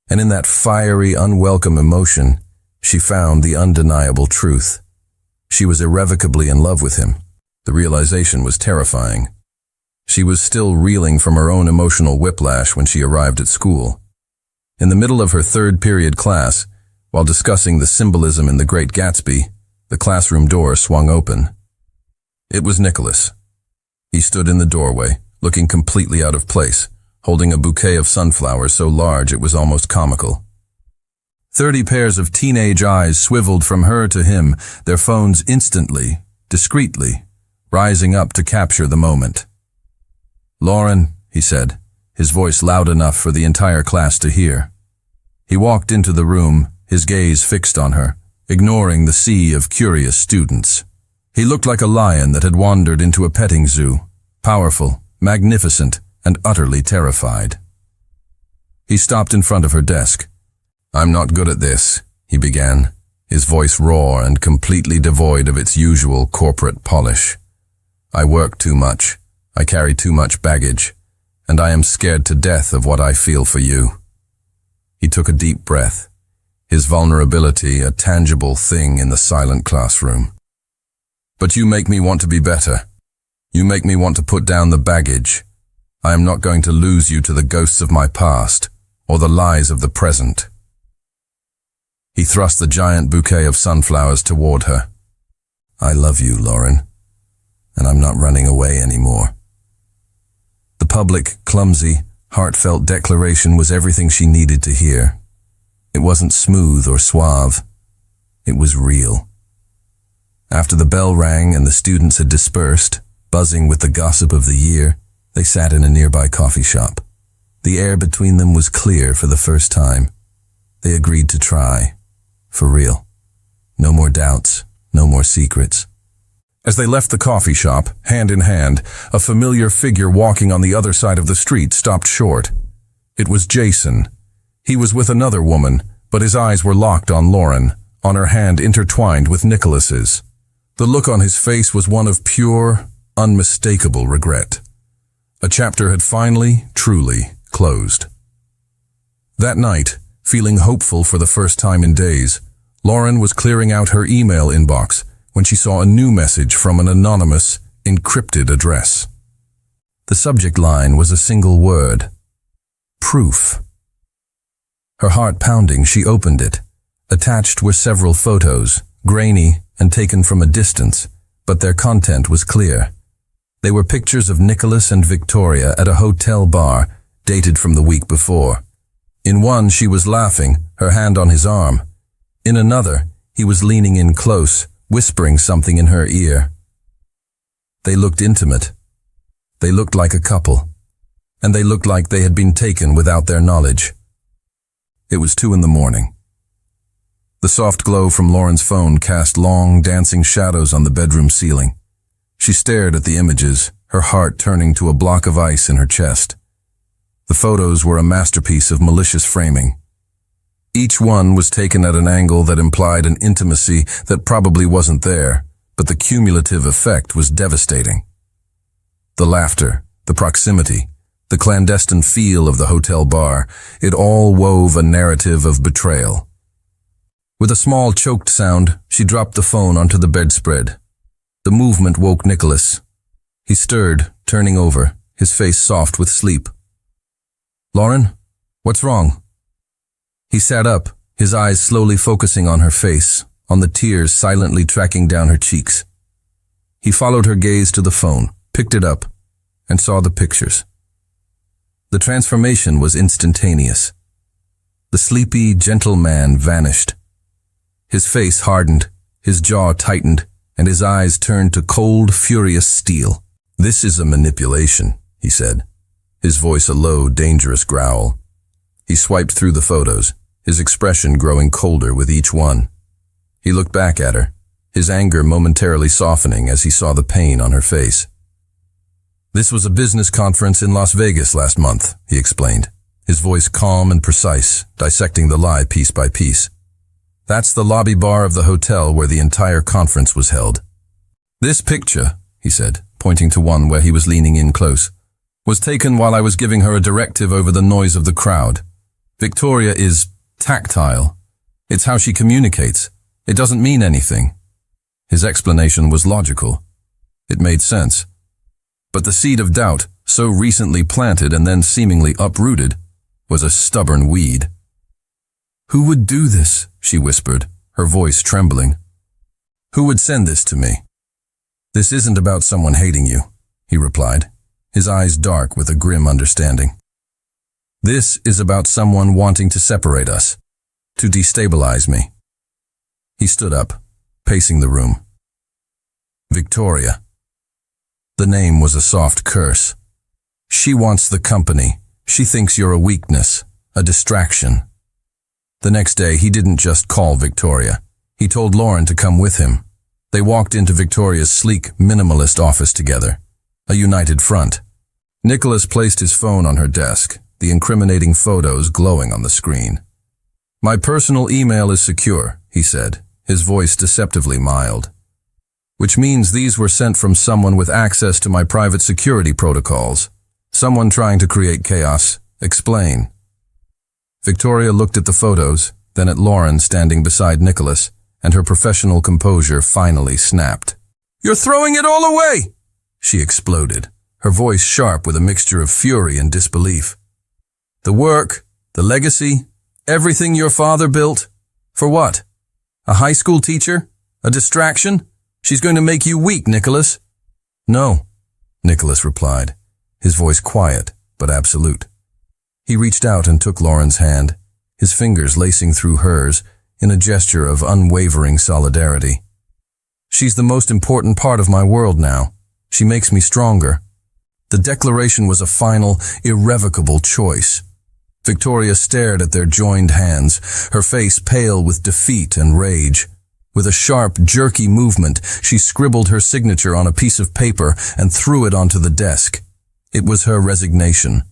And in that fiery, unwelcome emotion, she found the undeniable truth. She was irrevocably in love with him. The realization was terrifying. She was still reeling from her own emotional whiplash when she arrived at school. In the middle of her 3rd period class, while discussing the symbolism in The Great Gatsby, the classroom door swung open. It was Nicholas. He stood in the doorway, looking completely out of place, holding a bouquet of sunflowers so large it was almost comical. 30 pairs of teenage eyes swiveled from her to him, their phones instantly, discreetly, rising up to capture the moment. "Lauren," he said, his voice loud enough for the entire class to hear. He walked into the room, his gaze fixed on her, ignoring the sea of curious students. He looked like a lion that had wandered into a petting zoo, powerful, magnificent, and utterly terrified. He stopped in front of her desk. "I'm not good at this," he began, his voice raw and completely devoid of its usual corporate polish. "I work too much. I carry too much baggage, and I am scared to death of what I feel for you." He took a deep breath, his vulnerability a tangible thing in the silent classroom. "But you make me want to be better. You make me want to put down the baggage. I am not going to lose you to the ghosts of my past or the lies of the present." He thrust the giant bouquet of sunflowers toward her. "I love you, Lauren, and I'm not running away anymore." The public, clumsy, heartfelt declaration was everything she needed to hear. It wasn't smooth or suave. It was real. After the bell rang and the students had dispersed, buzzing with the gossip of the year, they sat in a nearby coffee shop. The air between them was clear for the first time. They agreed to try. For real. No more doubts, no more secrets. As they left the coffee shop, hand in hand, a familiar figure walking on the other side of the street stopped short. It was Jason. He was with another woman, but his eyes were locked on Lauren, on her hand intertwined with Nicholas's. The look on his face was one of pure, unmistakable regret. A chapter had finally, truly, closed. That night, feeling hopeful for the first time in days, Lauren was clearing out her email inbox when she saw a new message from an anonymous, encrypted address. The subject line was a single word: proof. Her heart pounding, she opened it. Attached were several photos, grainy and taken from a distance, but their content was clear. They were pictures of Nicholas and Victoria at a hotel bar, dated from the week before. In one, she was laughing, her hand on his arm. In another, he was leaning in close, whispering something in her ear. They looked intimate. They looked like a couple. And they looked like they had been taken without their knowledge. It was 2 a.m. The soft glow from Lauren's phone cast long, dancing shadows on the bedroom ceiling. She stared at the images, her heart turning to a block of ice in her chest. The photos were a masterpiece of malicious framing. Each one was taken at an angle that implied an intimacy that probably wasn't there, but the cumulative effect was devastating. The laughter, the proximity, the clandestine feel of the hotel bar, it all wove a narrative of betrayal. With a small choked sound, she dropped the phone onto the bedspread. The movement woke Nicholas. He stirred, turning over, his face soft with sleep. "Lauren, what's wrong?" He sat up, his eyes slowly focusing on her face, on the tears silently tracking down her cheeks. He followed her gaze to the phone, picked it up, and saw the pictures. The transformation was instantaneous. The sleepy, gentle man vanished. His face hardened, his jaw tightened, and his eyes turned to cold, furious steel. "This is a manipulation," he said, his voice a low, dangerous growl. He swiped through the photos, his expression growing colder with each one. He looked back at her, his anger momentarily softening as he saw the pain on her face. "This was a business conference in Las Vegas last month," he explained, his voice calm and precise, dissecting the lie piece by piece. "That's the lobby bar of the hotel where the entire conference was held. This picture," he said, pointing to one where he was leaning in close, "was taken while I was giving her a directive over the noise of the crowd. Victoria is tactile. It's how she communicates. It doesn't mean anything." His explanation was logical. It made sense. But the seed of doubt, so recently planted and then seemingly uprooted, was a stubborn weed. "Who would do this?" she whispered, her voice trembling. "Who would send this to me?" "This isn't about someone hating you," he replied, his eyes dark with a grim understanding. "This is about someone wanting to separate us, to destabilize me." He stood up, pacing the room. Victoria. The name was a soft curse. "She wants the company. She thinks you're a weakness, a distraction." The next day, he didn't just call Victoria. He told Lauren to come with him. They walked into Victoria's sleek, minimalist office together, a united front. Nicholas placed his phone on her desk, the incriminating photos glowing on the screen. "My personal email is secure," he said, his voice deceptively mild. "Which means these were sent from someone with access to my private security protocols. Someone trying to create chaos. Explain." Victoria looked at the photos, then at Lauren standing beside Nicholas, and her professional composure finally snapped. "You're throwing it all away!" she exploded, her voice sharp with a mixture of fury and disbelief. "The work, the legacy, everything your father built. For what? A high school teacher? A distraction? She's going to make you weak, Nicholas." "No," Nicholas replied, his voice quiet but absolute. He reached out and took Lauren's hand, his fingers lacing through hers in a gesture of unwavering solidarity. "She's the most important part of my world now. She makes me stronger." The declaration was a final, irrevocable choice. Victoria stared at their joined hands, her face pale with defeat and rage. With a sharp, jerky movement, she scribbled her signature on a piece of paper and threw it onto the desk. It was her resignation.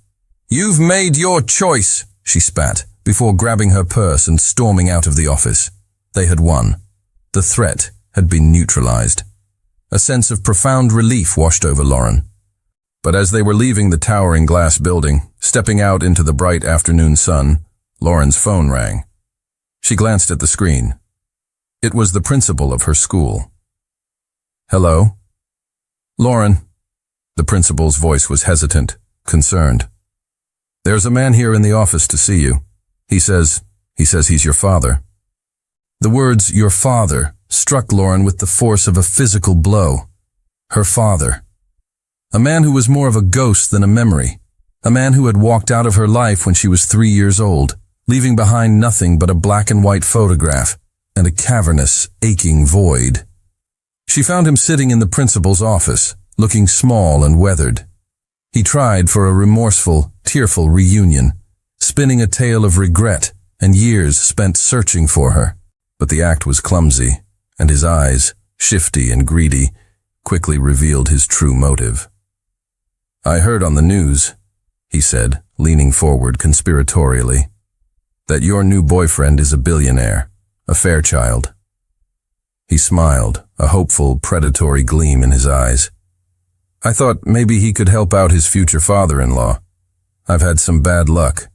"You've made your choice," she spat, before grabbing her purse and storming out of the office. They had won. The threat had been neutralized. A sense of profound relief washed over Lauren. But as they were leaving the towering glass building, stepping out into the bright afternoon sun, Lauren's phone rang. She glanced at the screen. It was the principal of her school. "Hello?" "Lauren." The principal's voice was hesitant, concerned. "There's a man here in the office to see you. He says he's your father." The words, "your father," struck Lauren with the force of a physical blow. Her father. A man who was more of a ghost than a memory. A man who had walked out of her life when she was 3 years old, leaving behind nothing but a black and white photograph and a cavernous, aching void. She found him sitting in the principal's office, looking small and weathered. He tried for a remorseful, tearful reunion, spinning a tale of regret and years spent searching for her. But the act was clumsy, and his eyes, shifty and greedy, quickly revealed his true motive. "I heard on the news," he said, leaning forward conspiratorially, "that your new boyfriend is a billionaire, a Fairchild." He smiled, a hopeful, predatory gleam in his eyes. "I thought maybe he could help out his future father-in-law. I've had some bad luck."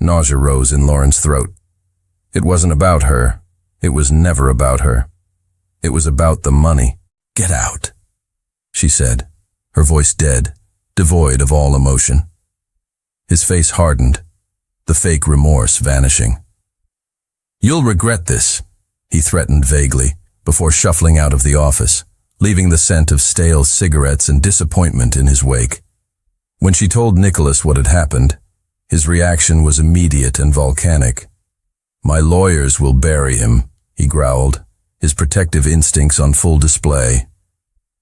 Nausea rose in Lauren's throat. It wasn't about her. It was never about her. It was about the money. "Get out," she said, her voice dead, devoid of all emotion. His face hardened, the fake remorse vanishing. "You'll regret this," he threatened vaguely, before shuffling out of the office, leaving the scent of stale cigarettes and disappointment in his wake. When she told Nicholas what had happened, his reaction was immediate and volcanic. "My lawyers will bury him," he growled, his protective instincts on full display.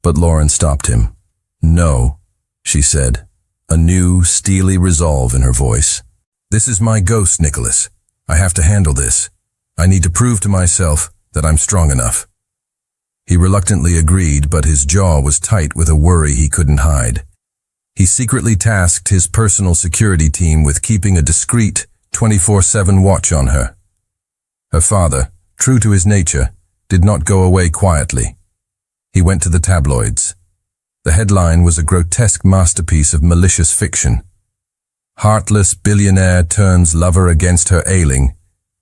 But Lauren stopped him. "No," she said, a new, steely resolve in her voice. "This is my ghost, Nicholas. I have to handle this. I need to prove to myself that I'm strong enough." He reluctantly agreed, but his jaw was tight with a worry he couldn't hide. He secretly tasked his personal security team with keeping a discreet 24/7 watch on her. Her father, true to his nature, did not go away quietly. He went to the tabloids. The headline was a grotesque masterpiece of malicious fiction. "Heartless billionaire turns lover against her ailing,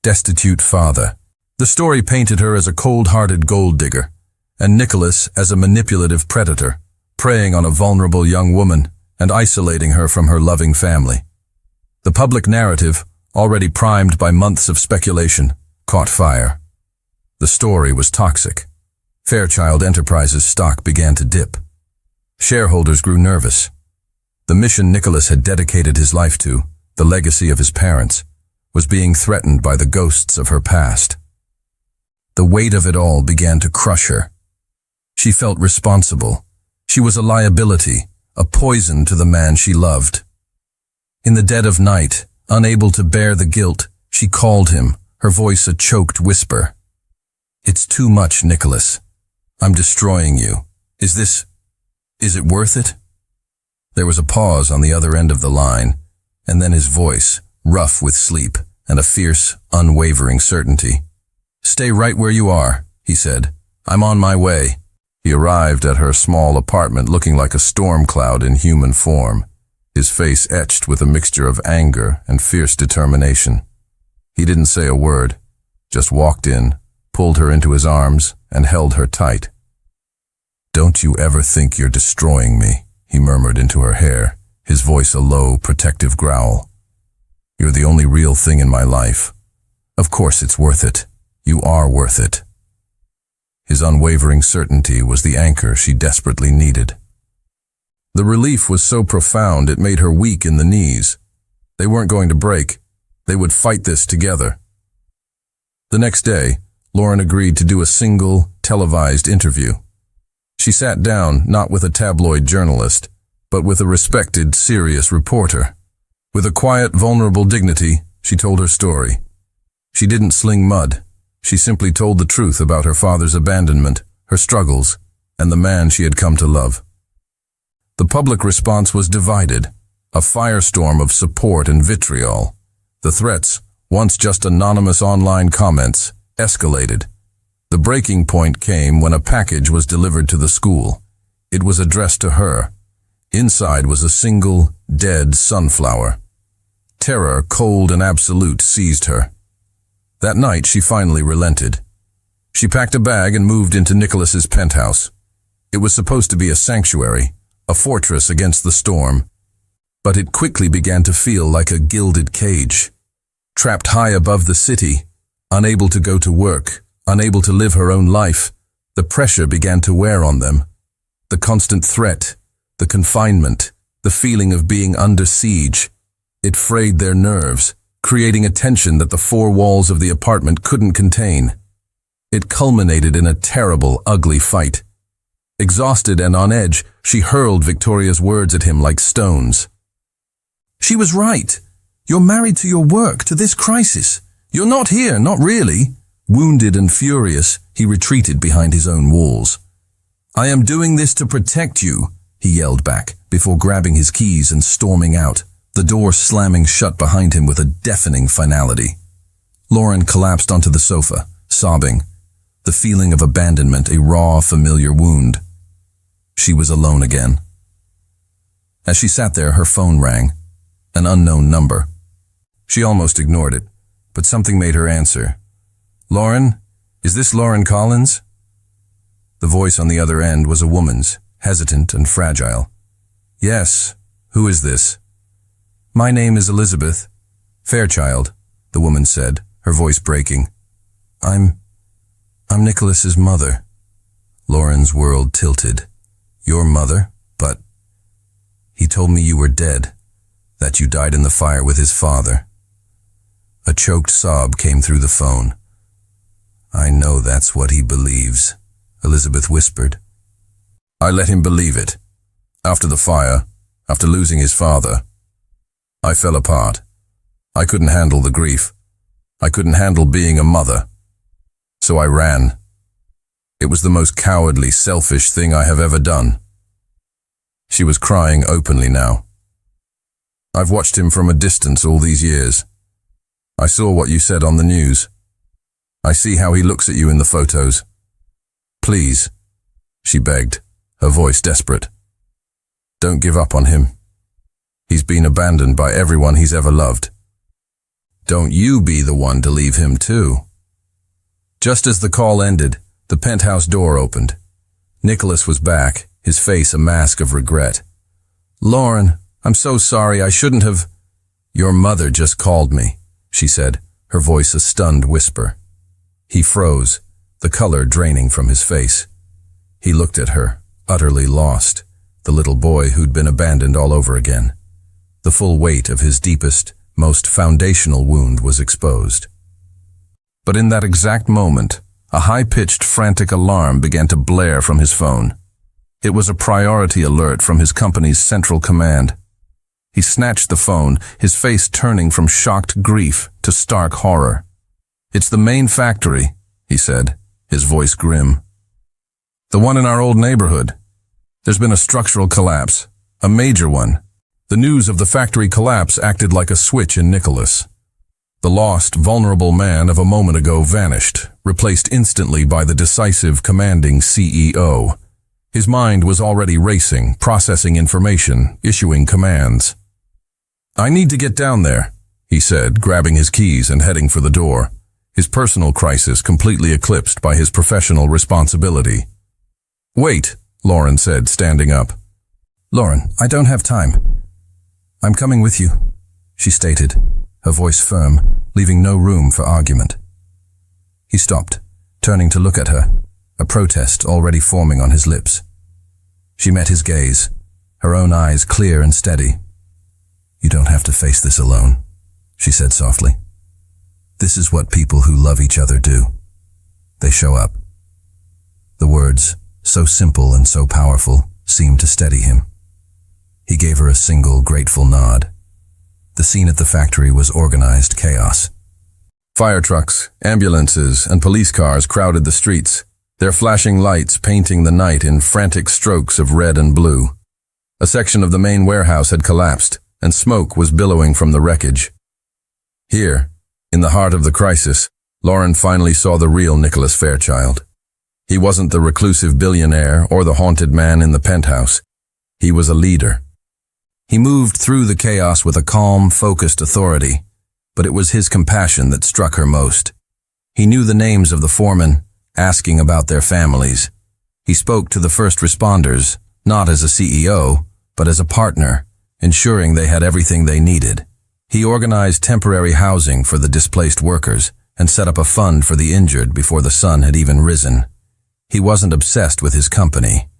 destitute father." The story painted her as a cold-hearted gold digger, and Nicholas as a manipulative predator, preying on a vulnerable young woman and isolating her from her loving family. The public narrative, already primed by months of speculation, caught fire. The story was toxic. Fairchild Enterprises' stock began to dip. Shareholders grew nervous. The mission Nicholas had dedicated his life to, the legacy of his parents, was being threatened by the ghosts of her past. The weight of it all began to crush her. She felt responsible. She was a liability, a poison to the man she loved. In the dead of night, unable to bear the guilt, she called him, her voice a choked whisper. "It's too much, Nicholas. I'm destroying you. Is it worth it?" There was a pause on the other end of the line, and then his voice, rough with sleep and a fierce, unwavering certainty. "Stay right where you are," he said. "I'm on my way." He arrived at her small apartment looking like a storm cloud in human form, his face etched with a mixture of anger and fierce determination. He didn't say a word, just walked in, pulled her into his arms, and held her tight. "Don't you ever think you're destroying me," he murmured into her hair, his voice a low, protective growl. "You're the only real thing in my life. Of course it's worth it. You are worth it." His unwavering certainty was the anchor she desperately needed. The relief was so profound it made her weak in the knees. They weren't going to break. They would fight this together. The next day, Lauren agreed to do a single, televised interview. She sat down not with a tabloid journalist, but with a respected, serious reporter. With a quiet, vulnerable dignity, she told her story. She didn't sling mud. She simply told the truth about her father's abandonment, her struggles, and the man she had come to love. The public response was divided, a firestorm of support and vitriol. The threats, once just anonymous online comments, escalated. The breaking point came when a package was delivered to the school. It was addressed to her. Inside was a single, dead sunflower. Terror, cold and absolute, seized her. That night she finally relented. She packed a bag and moved into Nicholas's penthouse. It was supposed to be a sanctuary, a fortress against the storm, but it quickly began to feel like a gilded cage. Trapped high above the city, unable to go to work, unable to live her own life, the pressure began to wear on them. The constant threat, the confinement, the feeling of being under siege. It frayed their nerves, creating a tension that the four walls of the apartment couldn't contain. It culminated in a terrible, ugly fight. Exhausted and on edge, she hurled Victoria's words at him like stones. "She was right. You're married to your work, to this crisis. You're not here, not really." Wounded and furious, he retreated behind his own walls. "I am doing this to protect you," he yelled back, before grabbing his keys and storming out, the door slamming shut behind him with a deafening finality. Lauren collapsed onto the sofa, sobbing, the feeling of abandonment a raw, familiar wound. She was alone again. As she sat there, her phone rang, an unknown number. She almost ignored it, but something made her answer. "Lauren? Is this Lauren Collins?" The voice on the other end was a woman's, hesitant and fragile. "Yes. Who is this?" "My name is Elizabeth Fairchild," the woman said, her voice breaking. I'm Nicholas's mother." Lauren's world tilted. "Your mother? But he told me you were dead, that you died in the fire with his father." A choked sob came through the phone. "I know that's what he believes," Elizabeth whispered. "I let him believe it. After the fire, after losing his father, I fell apart. I couldn't handle the grief. I couldn't handle being a mother. So I ran. It was the most cowardly, selfish thing I have ever done." She was crying openly now. "I've watched him from a distance all these years. I saw what you said on the news. I see how he looks at you in the photos. Please," she begged, her voice desperate. "Don't give up on him. He's been abandoned by everyone he's ever loved. Don't you be the one to leave him too." Just as the call ended, the penthouse door opened. Nicholas was back, his face a mask of regret. "Lauren, I'm so sorry, I shouldn't have—" "Your mother just called me," she said, her voice a stunned whisper. He froze, the color draining from his face. He looked at her, utterly lost, the little boy who'd been abandoned all over again. The full weight of his deepest, most foundational wound was exposed. But in that exact moment, a high-pitched, frantic alarm began to blare from his phone. It was a priority alert from his company's central command. He snatched the phone, his face turning from shocked grief to stark horror. "It's the main factory," he said, his voice grim. "The one in our old neighborhood. There's been a structural collapse, a major one." The news of the factory collapse acted like a switch in Nicholas. The lost, vulnerable man of a moment ago vanished, replaced instantly by the decisive, commanding CEO. His mind was already racing, processing information, issuing commands. "I need to get down there," he said, grabbing his keys and heading for the door, his personal crisis completely eclipsed by his professional responsibility. "Wait," Lauren said, standing up. "Lauren, I don't have time." "I'm coming with you," she stated, her voice firm, leaving no room for argument. He stopped, turning to look at her, a protest already forming on his lips. She met his gaze, her own eyes clear and steady. "You don't have to face this alone," she said softly. This is what people who love each other do. They show up. The words, so simple and so powerful, seemed to steady him. He gave her a single, grateful nod. The scene at the factory was organized chaos. Fire trucks, ambulances, and police cars crowded the streets, their flashing lights painting the night in frantic strokes of red and blue. A section of the main warehouse had collapsed, and smoke was billowing from the wreckage. Here, in the heart of the crisis, Lauren finally saw the real Nicholas Fairchild. He wasn't the reclusive billionaire or the haunted man in the penthouse. He was a leader. He moved through the chaos with a calm, focused authority, but it was his compassion that struck her most. He knew the names of the foremen, asking about their families. He spoke to the first responders, not as a CEO, but as a partner, ensuring they had everything they needed. He organized temporary housing for the displaced workers and set up a fund for the injured before the sun had even risen. He wasn't obsessed with his company.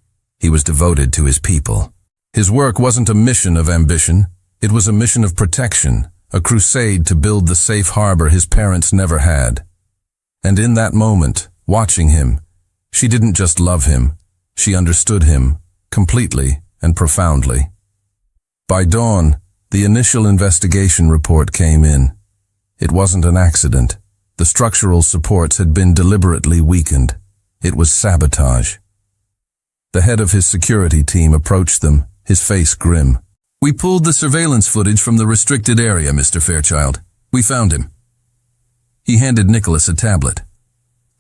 He was devoted to his people. His work wasn't a mission of ambition. It was a mission of protection, a crusade to build the safe harbor his parents never had. And in that moment, watching him, she didn't just love him, she understood him, completely and profoundly. By dawn, the initial investigation report came in. It wasn't an accident. The structural supports had been deliberately weakened. It was sabotage. The head of his security team approached them, his face grim. We pulled the surveillance footage from the restricted area, Mr. Fairchild. We found him. He handed Nicholas a tablet.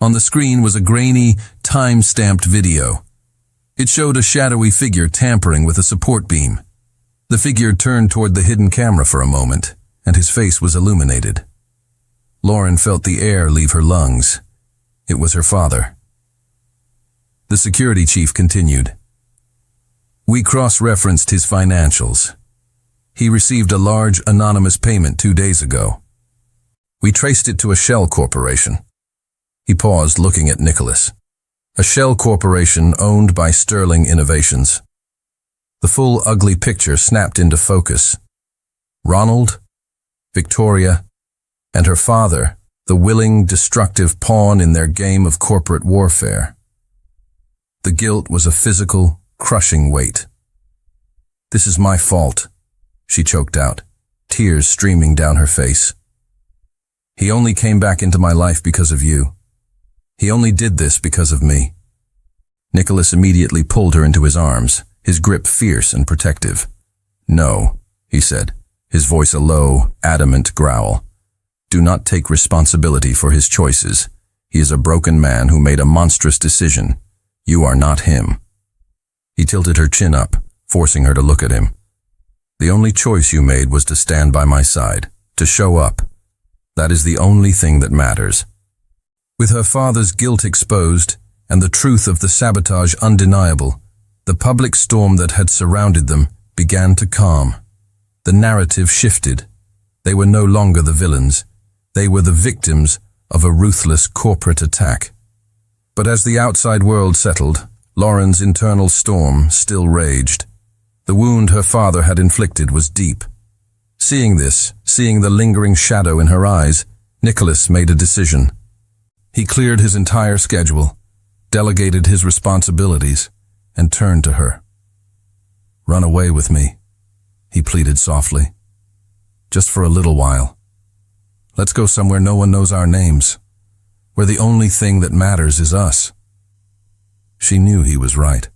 On the screen was a grainy, time-stamped video. It showed a shadowy figure tampering with a support beam. The figure turned toward the hidden camera for a moment, and his face was illuminated. Lauren felt the air leave her lungs. It was her father. The security chief continued. We cross-referenced his financials. He received a large anonymous payment 2 days ago. We traced it to a shell corporation. He paused, looking at Nicholas. A shell corporation owned by Sterling Innovations. The full ugly picture snapped into focus. Ronald, Victoria, and her father, the willing, destructive pawn in their game of corporate warfare. The guilt was a physical, crushing weight. This is my fault, she choked out, tears streaming down her face. He only came back into my life because of you. He only did this because of me. Nicholas immediately pulled her into his arms, his grip fierce and protective. No, he said, his voice a low, adamant growl. Do not take responsibility for his choices. He is a broken man who made a monstrous decision. You are not him. He tilted her chin up, forcing her to look at him. The only choice you made was to stand by my side, to show up. That is the only thing that matters. With her father's guilt exposed and the truth of the sabotage undeniable, the public storm that had surrounded them began to calm. The narrative shifted. They were no longer the villains. They were the victims of a ruthless corporate attack. But as the outside world settled, Lauren's internal storm still raged. The wound her father had inflicted was deep. Seeing this, seeing the lingering shadow in her eyes, Nicholas made a decision. He cleared his entire schedule, delegated his responsibilities, and turned to her. Run away with me, he pleaded softly. Just for a little while. Let's go somewhere no one knows our names, where the only thing that matters is us. She knew he was right.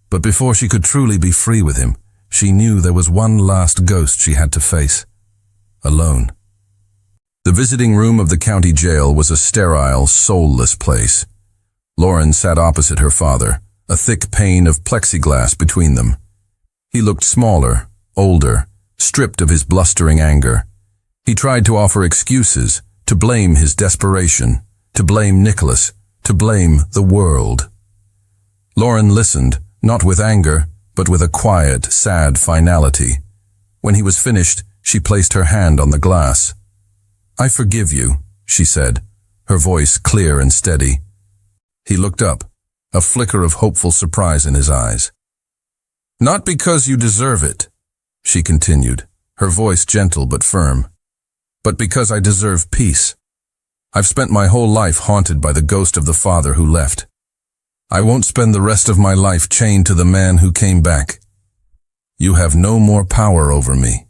But before she could truly be free with him, she knew there was one last ghost she had to face. Alone. The visiting room of the county jail was a sterile, soulless place. Lauren sat opposite her father, a thick pane of plexiglass between them. He looked smaller, older, stripped of his blustering anger. He tried to offer excuses, to blame his desperation, to blame Nicholas, to blame the world. Lauren listened, not with anger, but with a quiet, sad finality. When he was finished, she placed her hand on the glass. I forgive you, she said, her voice clear and steady. He looked up, a flicker of hopeful surprise in his eyes. Not because you deserve it, she continued, her voice gentle but firm. but because I deserve peace. I've spent my whole life haunted by the ghost of the father who left. I won't spend the rest of my life chained to the man who came back. You have no more power over me."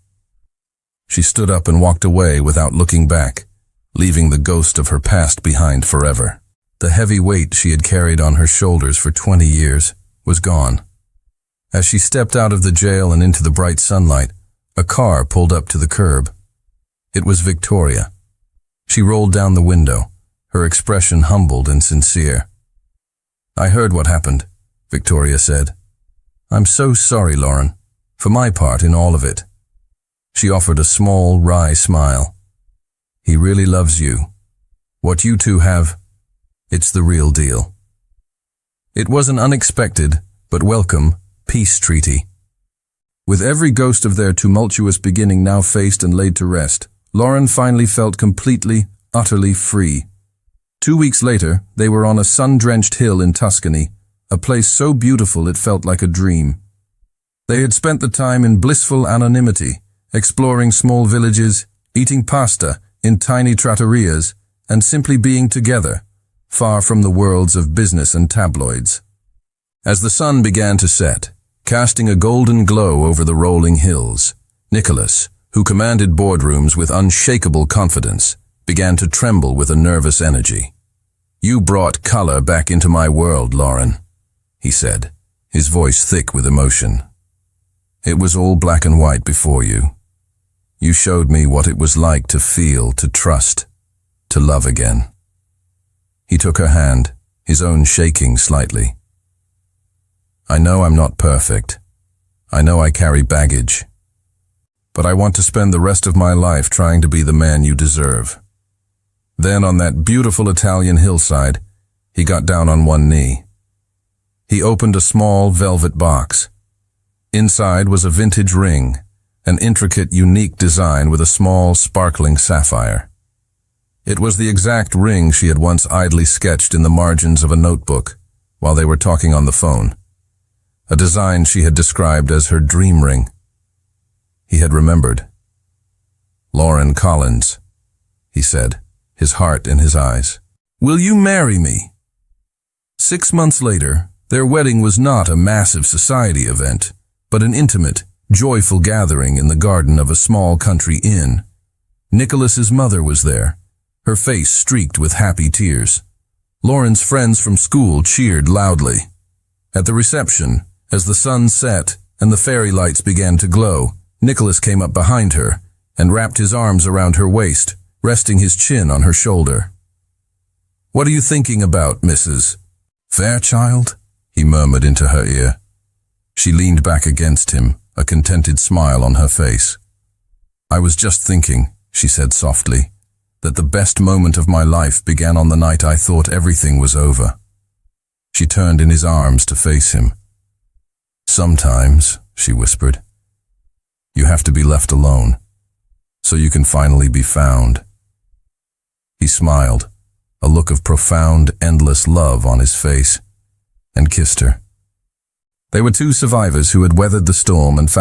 She stood up and walked away without looking back, leaving the ghost of her past behind forever. The heavy weight she had carried on her shoulders for 20 years was gone. As she stepped out of the jail and into the bright sunlight, a car pulled up to the curb. It was Victoria. She rolled down the window, her expression humbled and sincere. "I heard what happened," Victoria said. "I'm so sorry, Lauren, for my part in all of it." She offered a small, wry smile. "He really loves you. What you two have, it's the real deal." It was an unexpected, but welcome, peace treaty. With every ghost of their tumultuous beginning now faced and laid to rest, Lauren finally felt completely, utterly free. 2 weeks later, they were on a sun-drenched hill in Tuscany, a place so beautiful it felt like a dream. They had spent the time in blissful anonymity, exploring small villages, eating pasta in tiny trattorias, and simply being together, far from the worlds of business and tabloids. As the sun began to set, casting a golden glow over the rolling hills, Nicholas, who commanded boardrooms with unshakable confidence, began to tremble with a nervous energy. "You brought color back into my world, Lauren," he said, his voice thick with emotion. "It was all black and white before you. You showed me what it was like to feel, to trust, to love again." He took her hand, his own shaking slightly. "I know I'm not perfect. I know I carry baggage. But I want to spend the rest of my life trying to be the man you deserve." Then on that beautiful Italian hillside, he got down on one knee. He opened a small velvet box. Inside was a vintage ring, an intricate, unique design with a small, sparkling sapphire. It was the exact ring she had once idly sketched in the margins of a notebook while they were talking on the phone, a design she had described as her dream ring. He had remembered. "Lauren Collins," he said, his heart in his eyes. "Will you marry me?" 6 months later, their wedding was not a massive society event, but an intimate, joyful gathering in the garden of a small country inn. Nicholas's mother was there, her face streaked with happy tears. Lauren's friends from school cheered loudly. At the reception, as the sun set and the fairy lights began to glow, Nicholas came up behind her and wrapped his arms around her waist, resting his chin on her shoulder. "What are you thinking about, Mrs. Fairchild?" he murmured into her ear. She leaned back against him, a contented smile on her face. "I was just thinking," she said softly, "that the best moment of my life began on the night I thought everything was over." She turned in his arms to face him. "Sometimes," she whispered, "you have to be left alone, so you can finally be found." He smiled, a look of profound, endless love on his face, and kissed her. They were two survivors who had weathered the storm and found